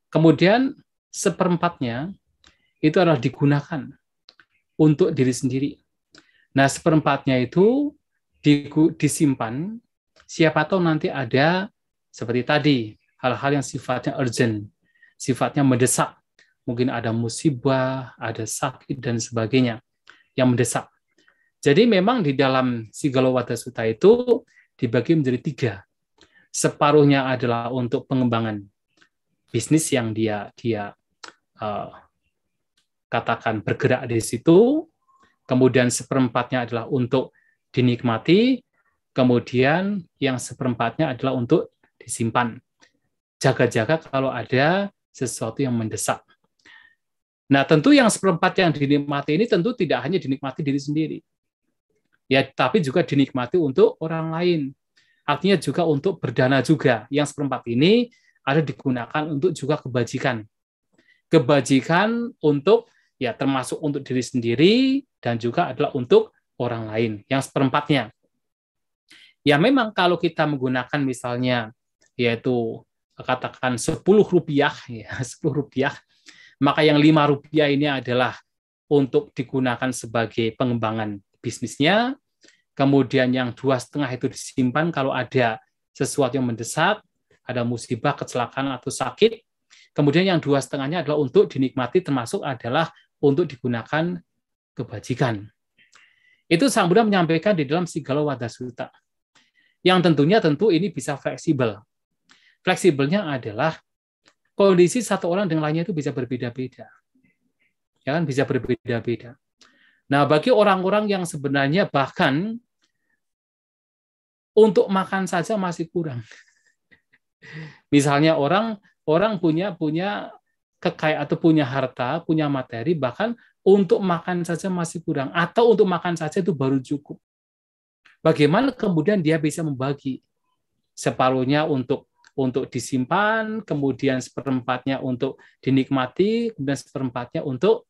Kemudian seperempatnya itu adalah digunakan untuk diri sendiri. Nah, seperempatnya itu disimpan, siapa tahu nanti ada seperti tadi, hal-hal yang sifatnya urgent, sifatnya mendesak. Mungkin ada musibah, ada sakit, dan sebagainya yang mendesak. Jadi memang di dalam Sigalo Wada Sutta itu dibagi menjadi 3. Separuhnya adalah untuk pengembangan bisnis yang dia katakan bergerak di situ. Kemudian seperempatnya adalah untuk dinikmati. Kemudian yang seperempatnya adalah untuk disimpan. Jaga-jaga kalau ada sesuatu yang mendesak. Nah, tentu yang seperempat yang dinikmati ini tentu tidak hanya dinikmati diri sendiri. Ya, tapi juga dinikmati untuk orang lain. Artinya juga untuk berdana juga. Yang seperempat ini ada digunakan untuk juga kebajikan. Kebajikan untuk, ya termasuk untuk diri sendiri, dan juga adalah untuk orang lain. Yang seperempatnya. Ya memang kalau kita menggunakan misalnya, yaitu katakan Rp10, ya Rp10, maka yang Rp5 ini adalah untuk digunakan sebagai pengembangan bisnisnya, kemudian yang 2,5 itu disimpan kalau ada sesuatu yang mendesak, ada musibah, kecelakaan atau sakit, kemudian yang 2,5-nya adalah untuk dinikmati, termasuk adalah untuk digunakan kebajikan. Itu Sang Buddha menyampaikan di dalam Sigalo Wada Sutta. yang tentu ini bisa fleksibel. Fleksibelnya adalah kondisi satu orang dengan lainnya itu bisa berbeda-beda. Ya kan, bisa berbeda-beda. Nah, bagi orang-orang yang sebenarnya bahkan untuk makan saja masih kurang. Misalnya orang punya kekayaan atau punya harta, punya materi, bahkan untuk makan saja masih kurang, atau untuk makan saja itu baru cukup. Bagaimana kemudian dia bisa membagi? Separuhnya untuk disimpan, kemudian seperempatnya untuk dinikmati, kemudian seperempatnya untuk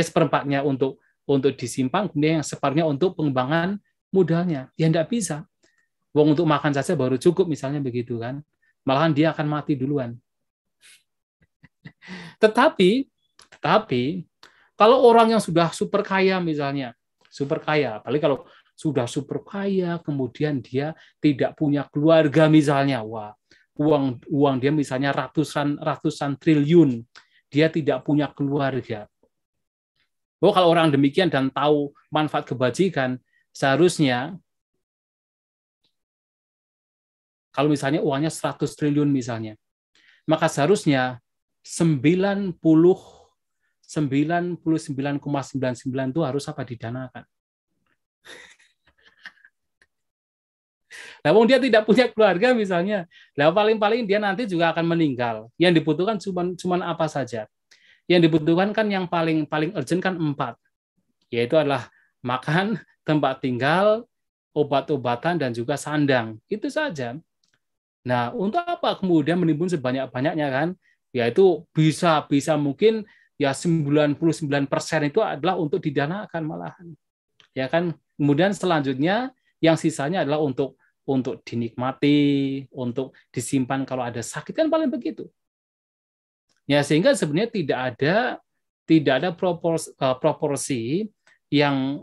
seperempatnya untuk disimpan, kemudian yang separuhnya untuk pengembangan modalnya. Ya enggak bisa. Wong untuk makan saja baru cukup, misalnya begitu kan. Malahan dia akan mati duluan. Tetapi kalau orang yang sudah super kaya misalnya, super kaya, apalagi kalau sudah super kaya, kemudian dia tidak punya keluarga misalnya, wah, uang dia misalnya ratusan triliun, dia tidak punya keluarga. Oh, kalau orang demikian dan tahu manfaat kebajikan, seharusnya kalau misalnya uangnya 100 triliun misalnya, maka seharusnya 99,99 itu harus apa, didanakan. Nah, wong dia tidak punya keluarga misalnya, nah paling-paling dia nanti juga akan meninggal. Yang dibutuhkan cuman apa saja? Yang dibutuhkan kan yang paling urgent kan 4, yaitu adalah makan, tempat tinggal, obat-obatan, dan juga sandang. Itu saja. Nah, untuk apa kemudian menimbun sebanyak-banyaknya kan? Yaitu bisa mungkin ya 99% itu adalah untuk didanakan malahan. Ya kan? Kemudian selanjutnya yang sisanya adalah untuk dinikmati, untuk disimpan kalau ada sakit, kan paling begitu. Ya, sehingga sebenarnya tidak ada proporsi yang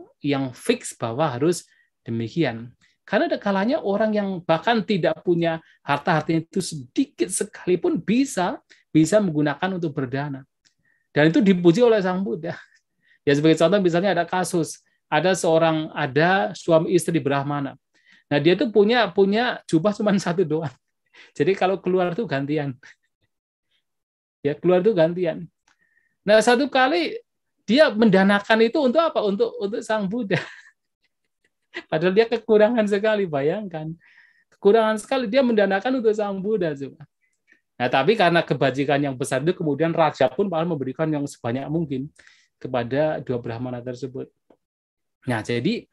fix bahwa harus demikian. Karena ada kalanya orang yang bahkan tidak punya harta-hartanya itu sedikit sekalipun bisa menggunakan untuk berdana. Dan itu dipuji oleh Sang Buddha. Ya, sebagai contoh misalnya ada kasus, ada suami istri Brahmana. Nah, dia tuh punya jubah cuma satu doang. Jadi kalau keluar tuh gantian. Ya, keluar tuh gantian. Nah, satu kali dia mendanakan itu untuk apa? Untuk Sang Buddha. Padahal dia kekurangan sekali, bayangkan. Kekurangan sekali, dia mendanakan untuk Sang Buddha. Coba. Nah, tapi karena kebajikan yang besar itu, kemudian raja pun malah memberikan yang sebanyak mungkin kepada 2 Brahmana tersebut. Nah, jadi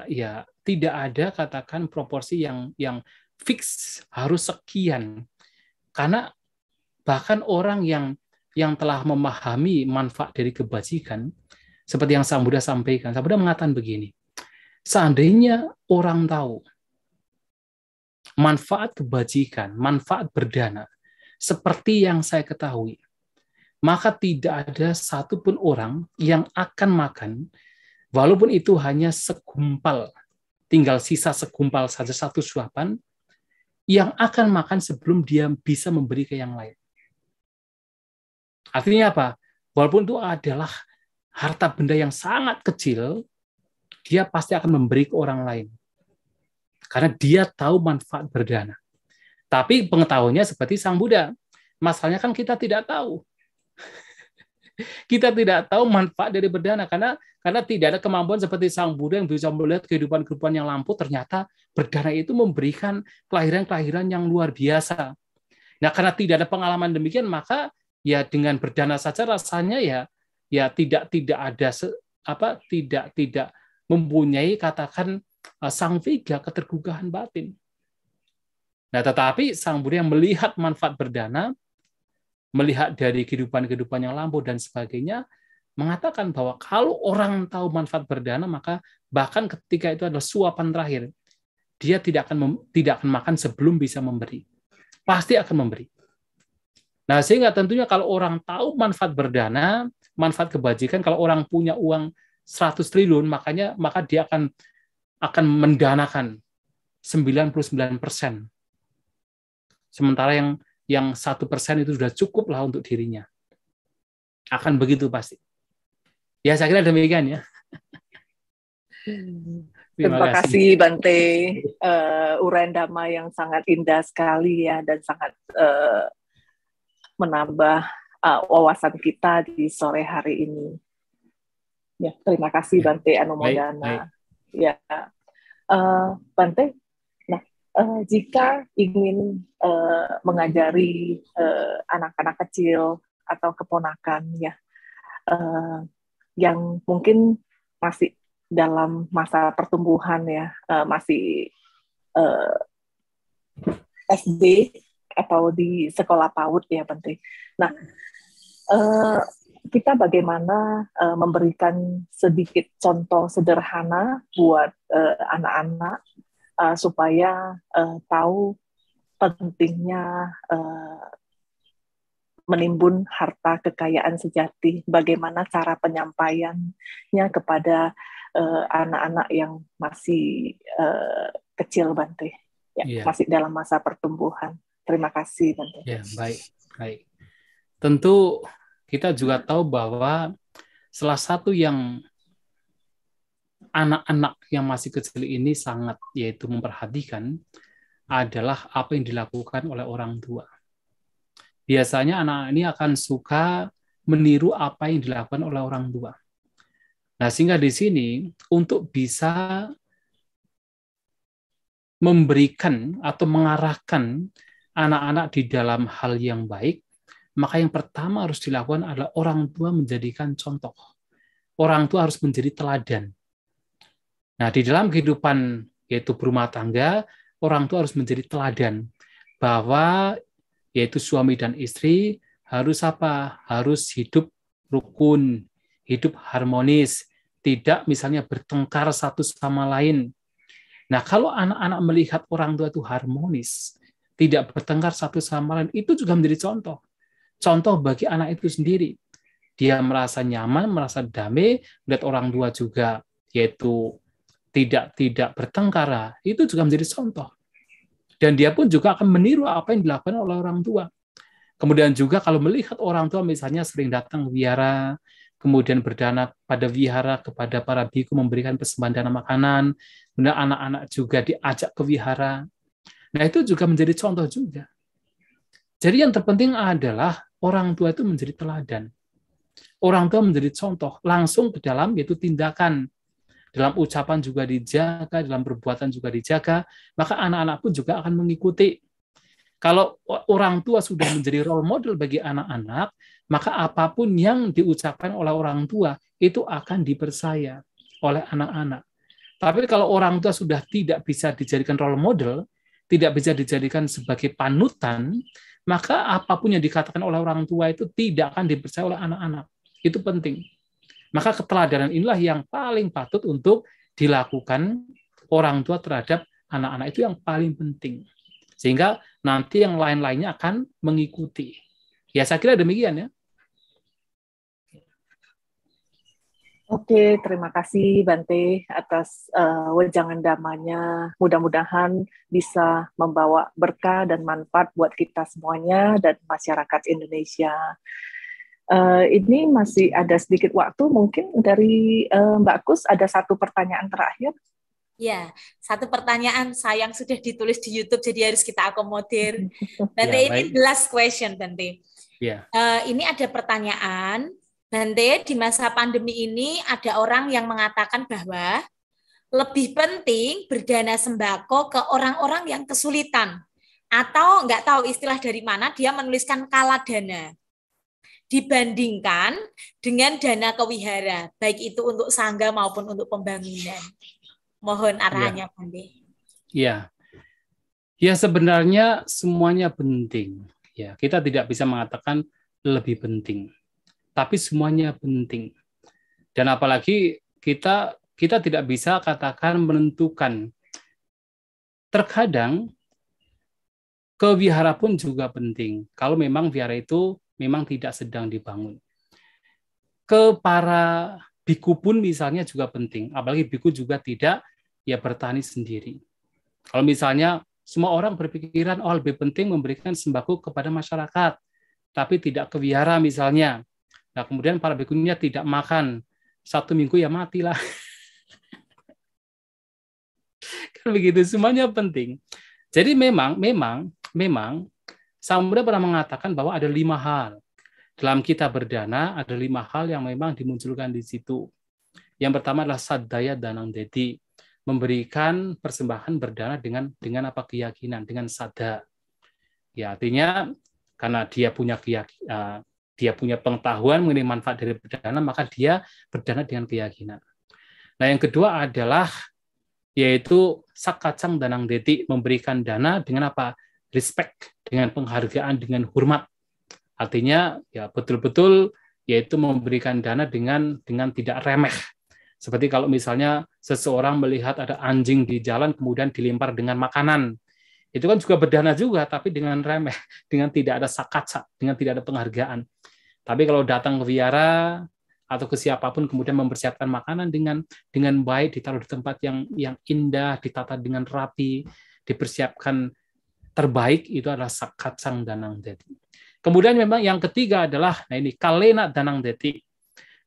ya tidak ada katakan proporsi yang fix harus sekian. Karena bahkan orang yang telah memahami manfaat dari kebajikan, seperti yang Sang Buddha sampaikan, Sang Buddha mengatakan begini, seandainya orang tahu manfaat kebajikan, manfaat berdana, seperti yang saya ketahui, maka tidak ada satupun orang yang akan makan, walaupun itu hanya segumpal, tinggal sisa segumpal saja, 1 suapan, yang akan makan sebelum dia bisa memberi ke yang lain. Artinya apa? Walaupun itu adalah harta benda yang sangat kecil, dia pasti akan memberi ke orang lain. Karena dia tahu manfaat berdana. Tapi pengetahuannya seperti Sang Buddha. Masalahnya kan kita tidak tahu. Kita tidak tahu manfaat dari berdana karena tidak ada kemampuan seperti Sang Buddha yang bisa melihat kehidupan yang lampau. Ternyata berdana itu memberikan kelahiran yang luar biasa. Nah, karena tidak ada pengalaman demikian, maka ya dengan berdana saja rasanya ya tidak ada tidak mempunyai katakan sangviga, ketergugahan batin. Nah, tetapi Sang Buddha yang melihat manfaat berdana, melihat dari kehidupan yang lampau dan sebagainya, mengatakan bahwa kalau orang tahu manfaat berdana, maka bahkan ketika itu adalah suapan terakhir, dia tidak akan makan sebelum bisa memberi. Pasti akan memberi. Nah, sehingga tentunya kalau orang tahu manfaat berdana, manfaat kebajikan, kalau orang punya uang 100 triliun, maka dia akan mendanakan 99%. Sementara yang 1% itu sudah cukup lah untuk dirinya. Akan begitu pasti. Ya, saya kira demikian ya. Terima kasih Bante, uraian Dhamma yang sangat indah sekali ya, dan sangat menambah wawasan kita di sore hari ini. Ya, terima kasih Bante Anumodana. Ya, Bante, nah jika ingin mengajari anak-anak kecil atau keponakan ya, yang mungkin masih dalam masa pertumbuhan ya, masih SD atau di sekolah PAUD ya Bante. Nah, kita bagaimana memberikan sedikit contoh sederhana buat anak-anak supaya tahu pentingnya menimbun harta kekayaan sejati, bagaimana cara penyampaiannya kepada anak-anak yang masih kecil Bante, ya, masih dalam masa pertumbuhan. Terima kasih Bante. Ya, baik. Tentu kita juga tahu bahwa salah satu yang anak-anak yang masih kecil ini sangat yaitu memperhatikan adalah apa yang dilakukan oleh orang tua. Biasanya anak ini akan suka meniru apa yang dilakukan oleh orang tua. Nah, sehingga di sini untuk bisa memberikan atau mengarahkan anak-anak di dalam hal yang baik, maka yang pertama harus dilakukan adalah orang tua menjadikan contoh. Orang tua harus menjadi teladan. Nah, di dalam kehidupan yaitu berumah tangga, orang tua harus menjadi teladan bahwa yaitu suami dan istri harus apa? Harus hidup rukun, hidup harmonis, tidak misalnya bertengkar satu sama lain. Nah, kalau anak-anak melihat orang tua itu harmonis, tidak bertengkar satu sama lain, itu juga menjadi contoh. Contoh bagi anak itu sendiri. Dia merasa nyaman, merasa damai, melihat orang tua juga yaitu tidak bertengkar, itu juga menjadi contoh. Dan dia pun juga akan meniru apa yang dilakukan oleh orang tua. Kemudian juga kalau melihat orang tua misalnya sering datang ke wihara, kemudian berdana pada wihara kepada para biku memberikan persembahan dana makanan, kemudian anak-anak juga diajak ke wihara. Nah, itu juga menjadi contoh juga. Jadi yang terpenting adalah orang tua itu menjadi teladan. Orang tua menjadi contoh langsung ke dalam yaitu tindakan. Dalam ucapan juga dijaga, dalam perbuatan juga dijaga, maka anak-anak pun juga akan mengikuti. Kalau orang tua sudah menjadi role model bagi anak-anak, maka apapun yang diucapkan oleh orang tua itu akan dipercaya oleh anak-anak. Tapi kalau orang tua sudah tidak bisa dijadikan role model, tidak bisa dijadikan sebagai panutan, maka apapun yang dikatakan oleh orang tua itu tidak akan dipercaya oleh anak-anak. Itu penting. Maka keteladanan inilah yang paling patut untuk dilakukan orang tua terhadap anak-anak, itu yang paling penting. Sehingga nanti yang lain-lainnya akan mengikuti. Ya, saya kira demikian ya. Oke, terima kasih Bante atas wejangan damanya. Mudah-mudahan bisa membawa berkah dan manfaat buat kita semuanya dan masyarakat Indonesia. Ini masih ada sedikit waktu, mungkin dari Mbak Kus ada satu pertanyaan terakhir. Ya, satu pertanyaan sayang sudah ditulis di YouTube, jadi harus kita akomodir. Bante, Ya, ini the last question, Bante. Ya. Ini ada pertanyaan, Bante, di masa pandemi ini ada orang yang mengatakan bahwa lebih penting berdana sembako ke orang-orang yang kesulitan. Atau nggak tahu istilah dari mana, dia menuliskan kala dana. Dibandingkan dengan dana kewihara, baik itu untuk sangga maupun untuk pembangunan. Mohon arahannya, Bante. Ya, sebenarnya semuanya penting. Ya, kita tidak bisa mengatakan lebih penting, tapi semuanya penting. Dan apalagi kita tidak bisa katakan menentukan. Terkadang ke wihara pun juga penting. Kalau memang wihara itu memang tidak sedang dibangun. Ke para biku pun misalnya juga penting. Apalagi biku juga tidak ya bertani sendiri. Kalau misalnya semua orang berpikiran, oh lebih penting memberikan sembako kepada masyarakat, tapi tidak ke wihara misalnya. Nah, kemudian para bikunya tidak makan, 1 minggu ya matilah. begitu, semuanya penting. Jadi memang Sang Buddha pernah mengatakan bahwa ada 5 hal dalam kita berdana, ada 5 hal yang memang dimunculkan di situ. Yang pertama adalah sadaya danang deti, memberikan persembahan berdana dengan apa, keyakinan, dengan sada. Ya, artinya karena dia punya pengetahuan mengenai manfaat dari berdana, maka dia berdana dengan keyakinan. Nah, yang kedua adalah yaitu sakacang danang deti, memberikan dana dengan apa? Respect, dengan penghargaan, dengan hormat. Artinya ya betul-betul yaitu memberikan dana dengan tidak remeh. Seperti kalau misalnya seseorang melihat ada anjing di jalan kemudian dilempar dengan makanan. Itu kan juga berdana juga, tapi dengan remeh, dengan tidak ada sakaca, dengan tidak ada penghargaan. Tapi kalau datang ke wihara atau ke siapapun kemudian mempersiapkan makanan dengan baik, ditaruh di tempat yang indah, ditata dengan rapi, dipersiapkan terbaik, itu adalah sakacang danang deti. Kemudian memang yang ketiga adalah, nah ini kalena danang deti,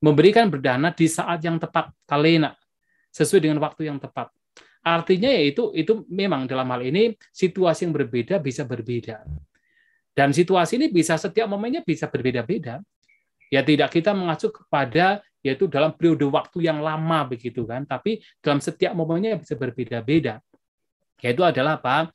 memberikan berdana di saat yang tepat, kalena, sesuai dengan waktu yang tepat. Artinya yaitu memang dalam hal ini situasi yang berbeda bisa berbeda. Dan situasi ini bisa setiap momennya bisa berbeda-beda. Ya tidak kita mengacu kepada yaitu dalam periode waktu yang lama begitu kan, tapi dalam setiap momennya bisa berbeda-beda. Yaitu adalah apa?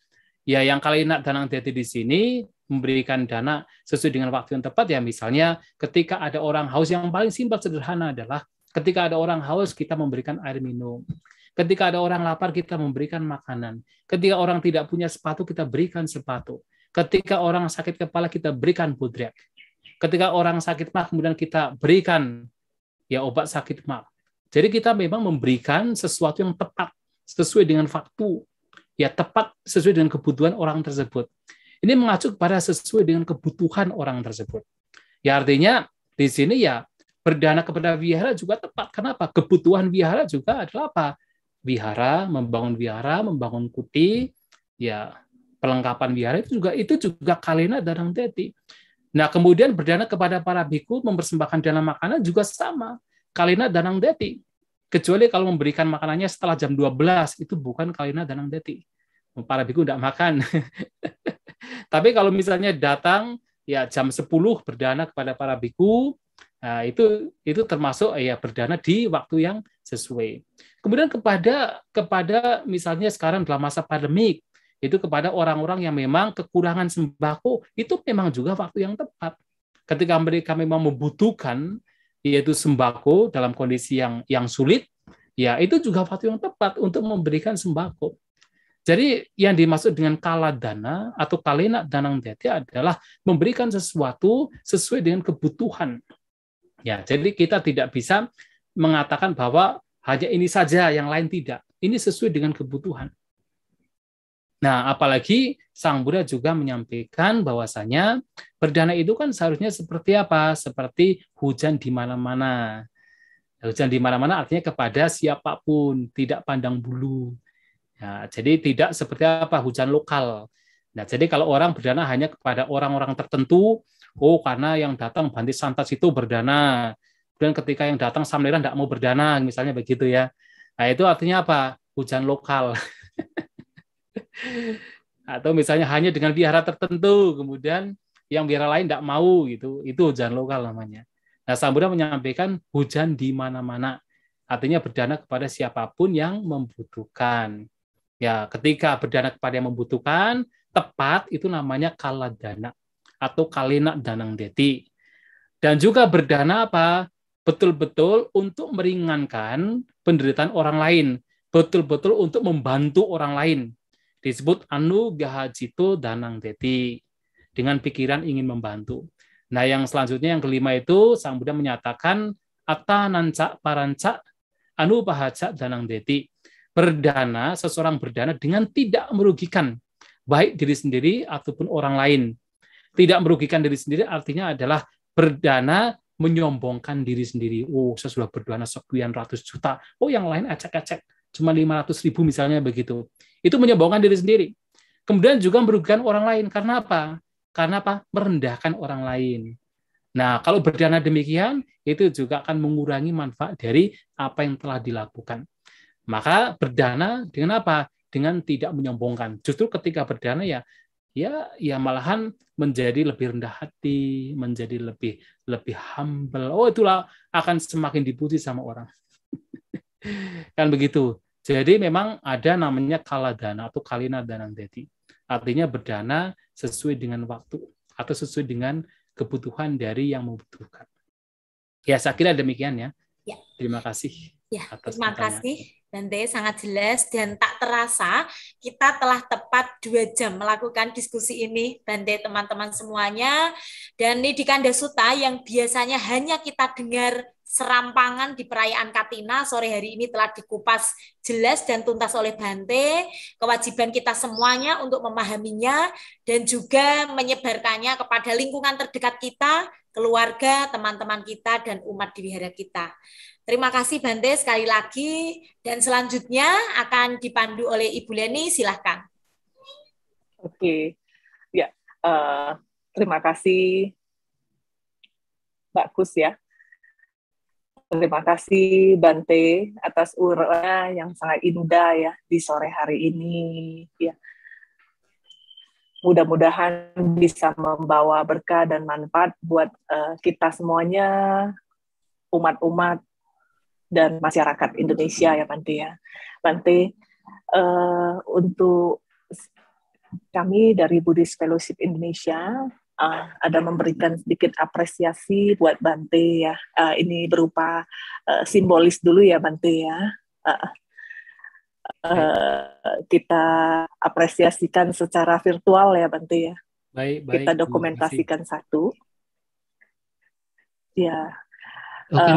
Ya yang kalena danang deti di sini memberikan dana sesuai dengan waktu yang tepat, ya misalnya ketika ada orang haus, yang paling simpel sederhana adalah ketika ada orang haus kita memberikan air minum. Ketika ada orang lapar kita memberikan makanan. Ketika orang tidak punya sepatu kita berikan sepatu. Ketika orang sakit kepala kita berikan budrek. Ketika orang sakit mah kemudian kita berikan ya obat sakit mah. Jadi kita memang memberikan sesuatu yang tepat sesuai dengan waktu, ya tepat sesuai dengan kebutuhan orang tersebut. Ini mengacu kepada sesuai dengan kebutuhan orang tersebut. Ya artinya di sini ya berdana kepada wihara juga tepat. Kenapa? Kebutuhan wihara juga adalah apa? Wihara, membangun kuti, ya perlengkapan wihara itu juga kalena danang deti. Nah, kemudian berdana kepada para bhikkhu, mempersembahkan dana makanan juga sama, kalena danang deti. Kecuali kalau memberikan makanannya setelah jam 12, itu bukan kalena danang deti. Para bhikkhu tidak makan. Tapi kalau misalnya datang ya jam 10 berdana kepada para bhikkhu, nah, itu termasuk ya berdana di waktu yang sesuai. Kemudian kepada misalnya sekarang dalam masa pandemik, itu kepada orang-orang yang memang kekurangan sembako, itu memang juga waktu yang tepat. Ketika mereka memang membutuhkan yaitu sembako dalam kondisi yang sulit, ya itu juga waktu yang tepat untuk memberikan sembako. Jadi yang dimaksud dengan kaladana atau kalena danang deti adalah memberikan sesuatu sesuai dengan kebutuhan. Ya, jadi kita tidak bisa mengatakan bahwa hanya ini saja, yang lain tidak. Ini sesuai dengan kebutuhan. Nah, apalagi Sang Buddha juga menyampaikan bahwasanya berdana itu kan seharusnya seperti apa? Seperti hujan di mana-mana. Hujan di mana-mana artinya kepada siapapun, tidak pandang bulu. Ya, jadi tidak seperti apa hujan lokal. Nah, jadi kalau orang berdana hanya kepada orang-orang tertentu, karena yang datang Bhante Santas itu berdana. Kemudian ketika yang datang Samlera tidak mau berdana, misalnya begitu ya. Nah, itu artinya apa? Hujan lokal. Atau misalnya hanya dengan wihara tertentu, kemudian yang wihara lain tidak mau gitu. Itu hujan lokal namanya. Nah, Sang Buddha menyampaikan hujan di mana-mana. Artinya berdana kepada siapapun yang membutuhkan. Ya, ketika berdana kepada yang membutuhkan, tepat itu namanya kaladana atau kalena danang deti. Dan juga berdana apa? Betul-betul untuk meringankan penderitaan orang lain, betul-betul untuk membantu orang lain. Disebut anugahajito danang deti, dengan pikiran ingin membantu. Nah, yang selanjutnya yang kelima itu Sang Buddha menyatakan atananca paranca anupahaca danang deti. Berdana, seseorang berdana dengan tidak merugikan baik diri sendiri ataupun orang lain. Tidak merugikan diri sendiri artinya adalah berdana menyombongkan diri sendiri. Saya sudah berdana sekian ratus juta. Yang lain acak-acak, cuma 500.000 misalnya begitu. Itu menyombongkan diri sendiri. Kemudian juga merugikan orang lain. Karena apa? Karena apa? Merendahkan orang lain. Nah, kalau berdana demikian, itu juga akan mengurangi manfaat dari apa yang telah dilakukan. Maka berdana dengan apa? dengan tidak menyombongkan. Justru ketika berdana ya malahan menjadi lebih rendah hati, menjadi lebih humble. Oh, itulah akan semakin dipuji sama orang. Kan begitu. Jadi memang ada namanya kaladana atau kalina danandeti. Artinya berdana sesuai dengan waktu atau sesuai dengan kebutuhan dari yang membutuhkan. Ya, saya kira demikian ya. Ya. Terima kasih. Ya, atas terima pertanyaan. kasih Bante, sangat jelas dan tak terasa kita telah tepat 2 jam melakukan diskusi ini, Bante, teman-teman semuanya. Dan ini di Kanda Sutta yang biasanya hanya kita dengar serampangan di perayaan Katina, sore hari ini telah dikupas jelas dan tuntas oleh Bante. Kewajiban kita semuanya untuk memahaminya dan juga menyebarkannya kepada lingkungan terdekat kita, keluarga, teman-teman kita, dan umat di wihara kita. Terima kasih Bante sekali lagi, dan selanjutnya akan dipandu oleh Ibu Leni, silahkan. Oke, ya, terima kasih Mbak Kus ya. Terima kasih Bante atas uraian yang sangat indah ya di sore hari ini. Ya, mudah-mudahan bisa membawa berkah dan manfaat buat kita semuanya, umat-umat dan masyarakat Indonesia ya Bante ya. Bante, untuk kami dari Buddhist Fellowship Indonesia ada memberikan sedikit apresiasi buat Bante ya. Ini berupa simbolis dulu ya Bante ya. Kita apresiasikan secara virtual ya Bante ya. Baik. Kita dokumentasikan satu. Ya. Oke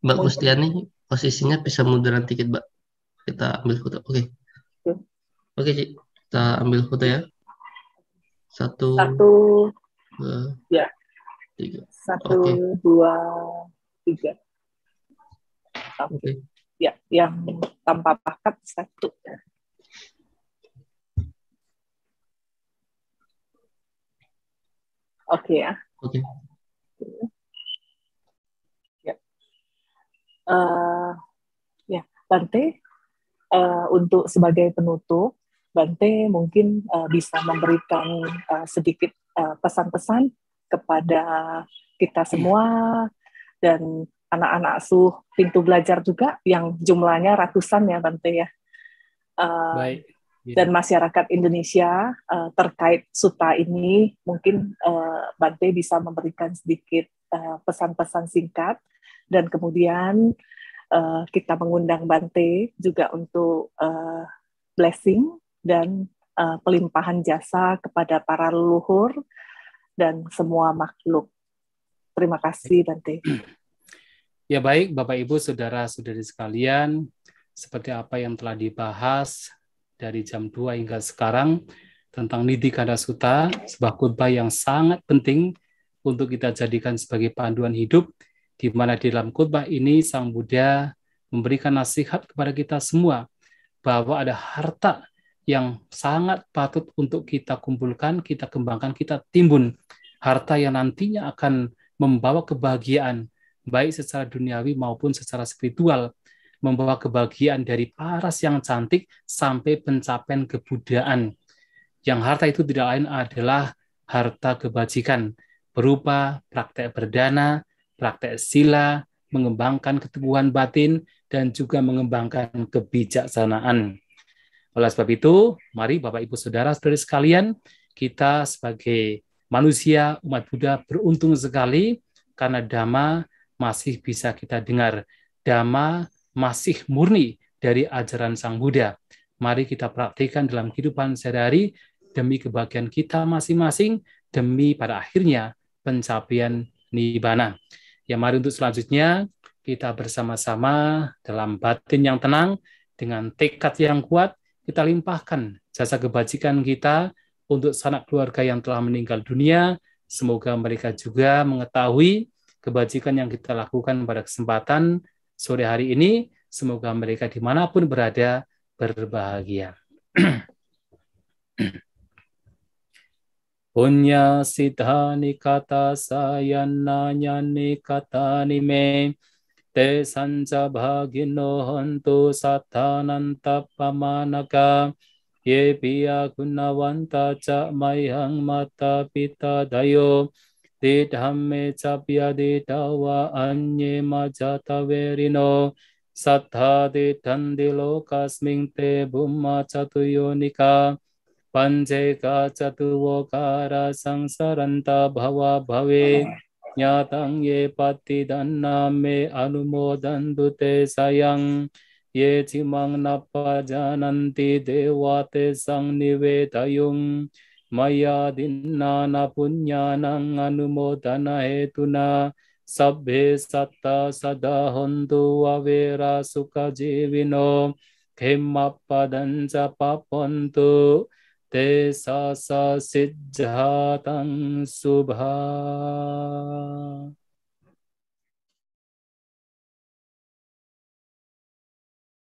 Mbak Kustiani, posisinya bisa munduran dikit Mbak. Kita ambil foto. Oke Cik, kita ambil foto ya. 1, 2, ya. 3. 1, 2, 3. Oke. Ya, yang tanpa pakat 1. Oke ya. Oke. Ya, Bante, untuk sebagai penutup, Bante mungkin bisa memberikan sedikit pesan-pesan kepada kita semua dan anak-anak asuh pintu belajar juga yang jumlahnya ratusan ya Bante ya. Baik. Dan masyarakat Indonesia terkait sutta ini mungkin Bante bisa memberikan sedikit pesan-pesan singkat. Dan kemudian kita mengundang Bante juga untuk blessing dan pelimpahan jasa kepada para leluhur dan semua makhluk. Terima kasih Bante. Ya baik, Bapak Ibu, saudara-saudari sekalian, seperti apa yang telah dibahas dari jam 2 hingga sekarang tentang Nidhi Kanda Sutta, sebuah khotbah yang sangat penting untuk kita jadikan sebagai panduan hidup, di mana di dalam khotbah ini Sang Buddha memberikan nasihat kepada kita semua bahwa ada harta yang sangat patut untuk kita kumpulkan, kita kembangkan, kita timbun. Harta yang nantinya akan membawa kebahagiaan, baik secara duniawi maupun secara spiritual, membawa kebahagiaan dari paras yang cantik sampai pencapaian kebudayaan. Yang harta itu tidak lain adalah harta kebajikan, berupa praktek berdana, praktek sila, mengembangkan keteguhan batin, dan juga mengembangkan kebijaksanaan. Oleh sebab itu, mari Bapak Ibu Saudara-saudari sekalian, kita sebagai manusia umat Buddha beruntung sekali karena Dhamma masih bisa kita dengar. Dhamma masih murni dari ajaran Sang Buddha. Mari kita praktikkan dalam kehidupan sehari-hari demi kebahagiaan kita masing-masing, demi pada akhirnya pencapaian Nibbana. Ya, mari untuk selanjutnya kita bersama-sama dalam batin yang tenang, dengan tekad yang kuat, kita limpahkan jasa kebajikan kita untuk sanak keluarga yang telah meninggal dunia. Semoga mereka juga mengetahui kebajikan yang kita lakukan pada kesempatan sore hari ini. Semoga mereka dimanapun berada berbahagia. Punya siddhani kata sayana nyani kata nime te sanca bhagino hontu sattananta pamanaka ye piya gunawanta ca mayang mata pita dayo te dhamme ca piyade dawa anye majata verino sattha te thandilo kasming te bumma catuyonika Panceka catuwokara sangsaranta bhava bhave nyatang ye patidanna me anumodantu te sayang ye cimang napa jananti devate sang nivedayung maya dinnana punyanang anumodana hetuna sabbe satta sada hontu avera sukha jivino khemappadanca papontu te sasa sijhatang subha.